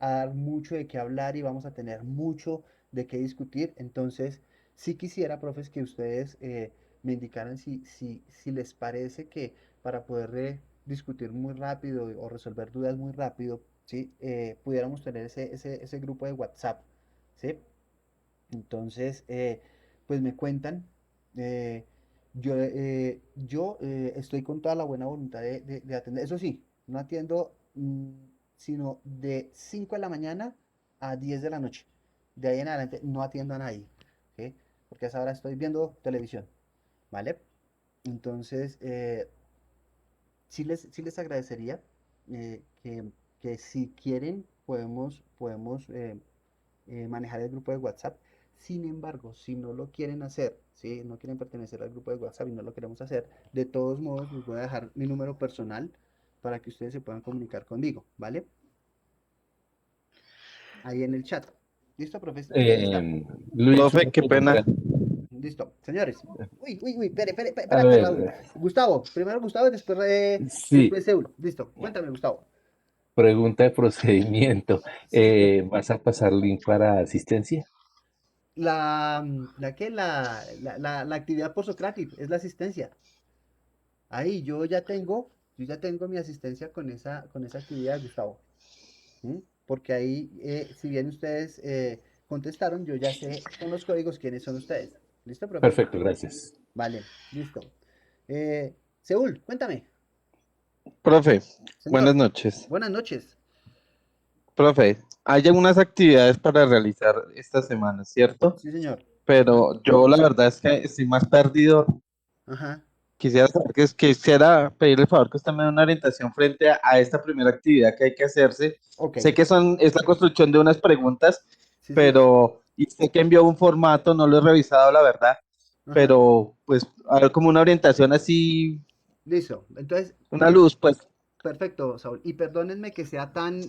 a dar mucho de qué hablar y vamos a tener mucho de qué discutir. Entonces, sí quisiera, profes, que ustedes me indicaran si les parece que para poder discutir muy rápido o resolver dudas muy rápido, ¿sí? Pudiéramos tener ese grupo de WhatsApp, ¿sí? Entonces, pues me cuentan, eh, yo estoy con toda la buena voluntad de atender. Eso sí, no atiendo sino de 5 de la mañana a 10 de la noche. De ahí en adelante no atiendo a nadie, ¿ok? Porque a esa hora estoy viendo televisión, ¿vale? Entonces, sí les agradecería que si quieren podemos manejar el grupo de WhatsApp. Sin embargo, si no lo quieren hacer, si no quieren pertenecer al grupo de WhatsApp y no lo queremos hacer, de todos modos les voy a dejar mi número personal, para que ustedes se puedan comunicar conmigo, ¿vale? Ahí en el chat. ¿Listo, profesor? Luis, Profe, una qué pena. pregunta. Listo, señores. Uy, A espérate, Raúl. ver, Gustavo, primero Gustavo y después, sí, después Seúl. Listo, cuéntame, Gustavo. pregunta de procedimiento. Sí, señor. ¿Vas a pasar link para asistencia? La actividad por Socrative es la asistencia. Ahí yo ya tengo mi asistencia con esa actividad, Gustavo. ¿M? Porque ahí, si bien ustedes contestaron, yo ya sé con los códigos quiénes son ustedes. ¿Listo, profe? Perfecto, gracias. Vale, listo. Seúl, cuéntame. Profe, buenas Señor, noches. buenas noches. Profe, hay algunas actividades para realizar esta semana, ¿cierto? Sí, señor. Ajá, Pero yo la verdad es que estoy más perdido. ajá. Quisiera saber quisiera pedirle el favor que usted me dé una orientación frente a esta primera actividad que hay que hacerse. Ok, Sé que es la construcción de unas preguntas, sí, señor. pero y sé que envió un formato, no lo he revisado, la verdad, Ajá, pero pues a ver como una orientación así, listo. Entonces, una luz, pues. perfecto, Saúl. Y perdónenme que sea tan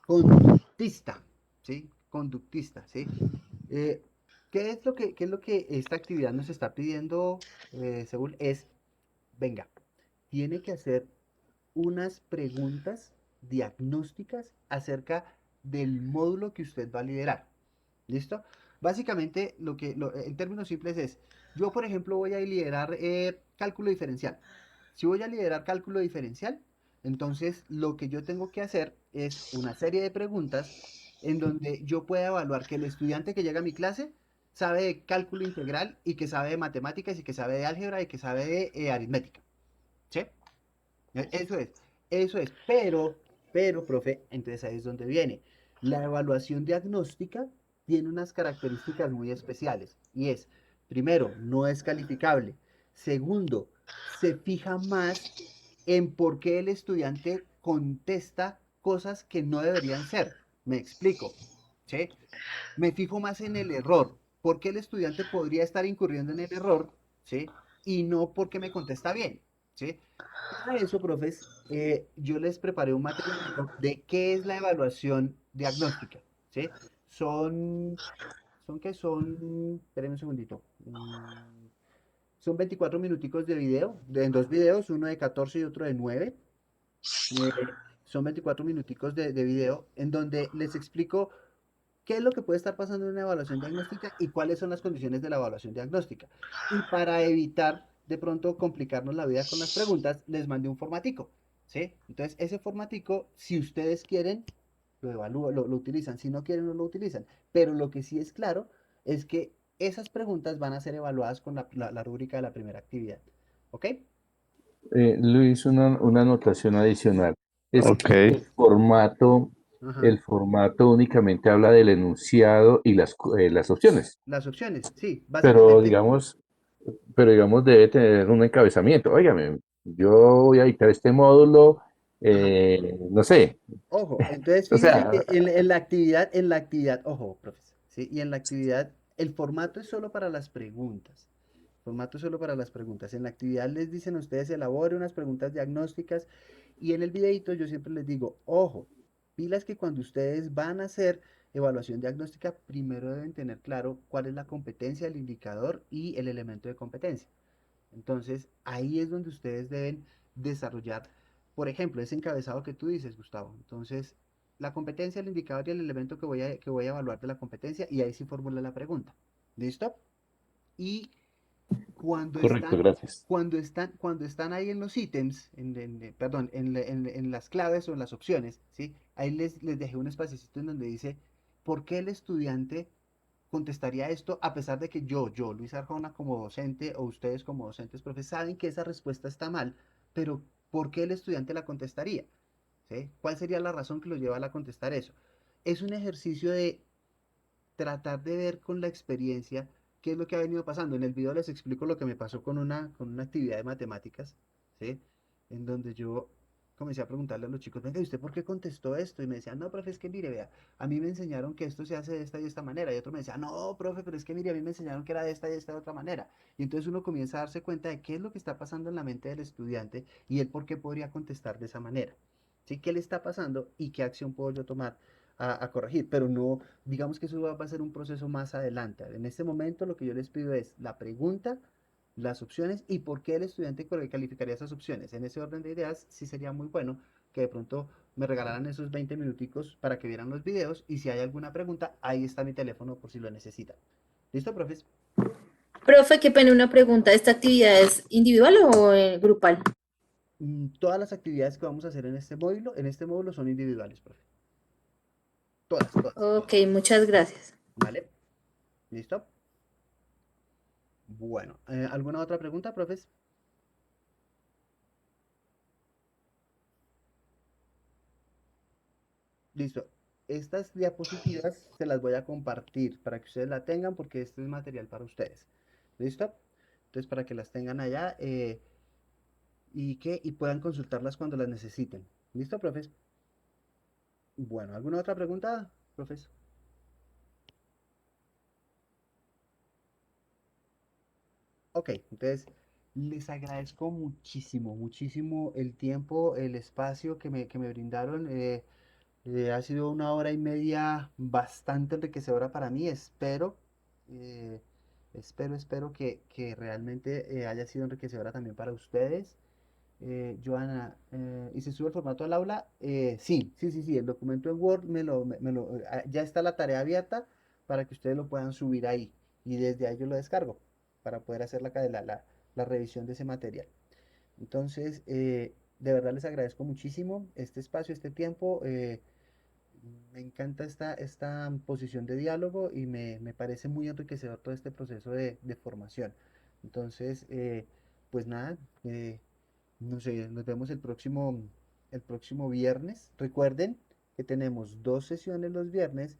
conductista, ¿sí? Conductista, ¿sí? Eh, qué es lo que esta actividad nos está pidiendo, Saúl? Es, venga, tiene que hacer unas preguntas diagnósticas acerca del módulo que usted va a liderar. ¿Listo? Básicamente, en términos simples es, yo por ejemplo voy a liderar cálculo diferencial. Si voy a liderar cálculo diferencial, entonces lo que yo tengo que hacer es una serie de preguntas en donde yo pueda evaluar que el estudiante que llega a mi clase sabe de cálculo integral y que sabe de matemáticas y que sabe de álgebra y que sabe de aritmética. ¿Sí? Eso es, eso es. Profe, entonces ahí es donde viene. La evaluación diagnóstica tiene unas características muy especiales y es, primero, no es calificable. Segundo, se fija más en por qué el estudiante contesta cosas que no deberían ser. Me explico, ¿sí? Me fijo más en el error. ¿Por qué el estudiante podría estar incurriendo en el error? ¿Sí? Y no porque me contesta bien, ¿sí? Para eso, profes, yo les preparé un material de qué es la evaluación diagnóstica, ¿sí? Son, espérenme un segundito. Son 24 minuticos de video, en dos videos, uno de 14 y otro de 9. Son 24 minuticos de video en donde les explico qué es lo que puede estar pasando en una evaluación diagnóstica y cuáles son las condiciones de la evaluación diagnóstica. Y para evitar de pronto complicarnos la vida con las preguntas, les mandé un formatico, ¿sí? Entonces, ese formatico, si ustedes quieren, lo evalúan, lo utilizan. Si no quieren, no lo utilizan. Pero lo que sí es claro es que esas preguntas van a ser evaluadas con la rúbrica de la primera actividad. ¿Ok? Luis, una anotación adicional. Es Ok. que Ajá. el formato únicamente habla del enunciado y las opciones, Las opciones, sí, pero básicamente. digamos, debe tener un encabezamiento. Óigame, yo voy a dictar este módulo, Ajá. no sé, Ojo, entonces o fíjese sea, que en la actividad, ojo, profesor, ¿sí? Y en la actividad, el formato es solo para las preguntas. El formato es solo para las preguntas. En la actividad les dicen a ustedes, elabore unas preguntas diagnósticas y en el videito yo siempre les digo, ojo, pilas que cuando ustedes van a hacer evaluación diagnóstica, primero deben tener claro cuál es la competencia, el indicador y el elemento de competencia. Entonces, ahí es donde ustedes deben desarrollar, por ejemplo, ese encabezado que tú dices, Gustavo. Entonces, la competencia, el indicador y el elemento que voy a evaluar de la competencia, y ahí sí formula la pregunta. ¿Listo? Y cuando correcto, están, gracias. cuando están ahí en los ítems, perdón, en las claves o en las opciones, ¿sí? Ahí les dejé un espacito en donde dice, ¿por qué el estudiante contestaría esto a pesar de que Luis Arjona como docente o ustedes como docentes, profes, saben que esa respuesta está mal, pero ¿por qué el estudiante la contestaría? ¿Sí? ¿Cuál sería la razón que lo lleva a la contestar eso? Es un ejercicio de tratar de ver con la experiencia qué es lo que ha venido pasando. En el video les explico lo que me pasó con una actividad de matemáticas, ¿sí? En donde yo comencé a preguntarle a los chicos, venga, ¿y usted por qué contestó esto? Y me decían, no, profe, es que mire, vea, a mí me enseñaron que esto se hace de esta y esta manera. Y otro me decía, no, profe, pero es que mire, a mí me enseñaron que era de esta y esta otra manera. Y entonces uno comienza a darse cuenta de qué es lo que está pasando en la mente del estudiante y él por qué podría contestar de esa manera. ¿Sí? ¿Qué le está pasando y qué acción puedo yo tomar a corregir? Pero no, digamos que eso va a ser un proceso más adelante. En este momento lo que yo les pido es la pregunta, las opciones y por qué el estudiante calificaría esas opciones. En ese orden de ideas, sí sería muy bueno que de pronto me regalaran esos 20 minuticos para que vieran los videos y si hay alguna pregunta, ahí está mi teléfono por si lo necesitan. ¿Listo, profes? Profe, qué pena una pregunta. ¿Esta actividad es individual o grupal? Todas las actividades que vamos a hacer en este módulo son individuales, profe. Todas, todas, Ok, todas. muchas gracias. ¿Vale? ¿Listo? Bueno, ¿alguna otra pregunta, profes? Listo. Estas diapositivas se las voy a compartir para que ustedes la tengan porque este es material para ustedes. ¿Listo? Entonces, para que las tengan allá y puedan consultarlas cuando las necesiten. ¿Listo, profes? Bueno, ¿alguna otra pregunta, profes? Ok, entonces les agradezco muchísimo, muchísimo el tiempo, el espacio que me brindaron. Ha sido una hora y media bastante enriquecedora para mí. Eh, espero que realmente haya sido enriquecedora también para ustedes. Joana, ¿y se sube el formato al aula? Sí, el documento en Word ya está la tarea abierta para que ustedes lo puedan subir ahí y desde ahí yo lo descargo para poder hacer la revisión de ese material. Entonces, de verdad les agradezco muchísimo este espacio, este tiempo. Me encanta esta posición de diálogo y me parece muy enriquecedor todo este proceso de formación. Entonces, pues nada, no sé, nos vemos el próximo viernes. Recuerden que tenemos 2 sesiones los viernes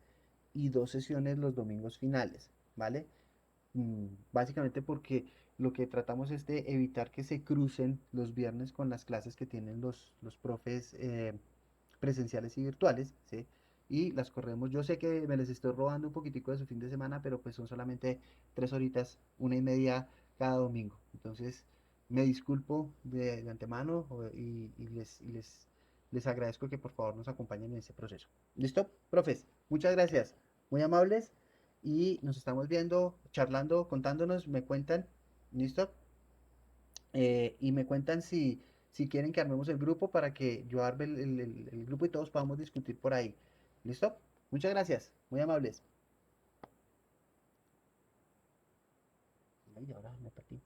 y 2 sesiones los domingos finales, ¿vale? Básicamente porque lo que tratamos es de evitar que se crucen los viernes con las clases que tienen los profes presenciales y virtuales, ¿sí? Y las corremos. Yo sé que me les estoy robando un poquitico de su fin de semana, pero pues son solamente 3 horitas, 1:30 cada domingo. Entonces, me disculpo de antemano y les agradezco que por favor nos acompañen en ese proceso. ¿Listo? Profes, muchas gracias. Muy amables y nos estamos viendo, charlando, contándonos, me cuentan. ¿Listo? Y me cuentan si quieren que armemos el grupo para que yo arme el grupo y todos podamos discutir por ahí. ¿Listo? Muchas gracias, muy amables. Ay, ahora me perdí.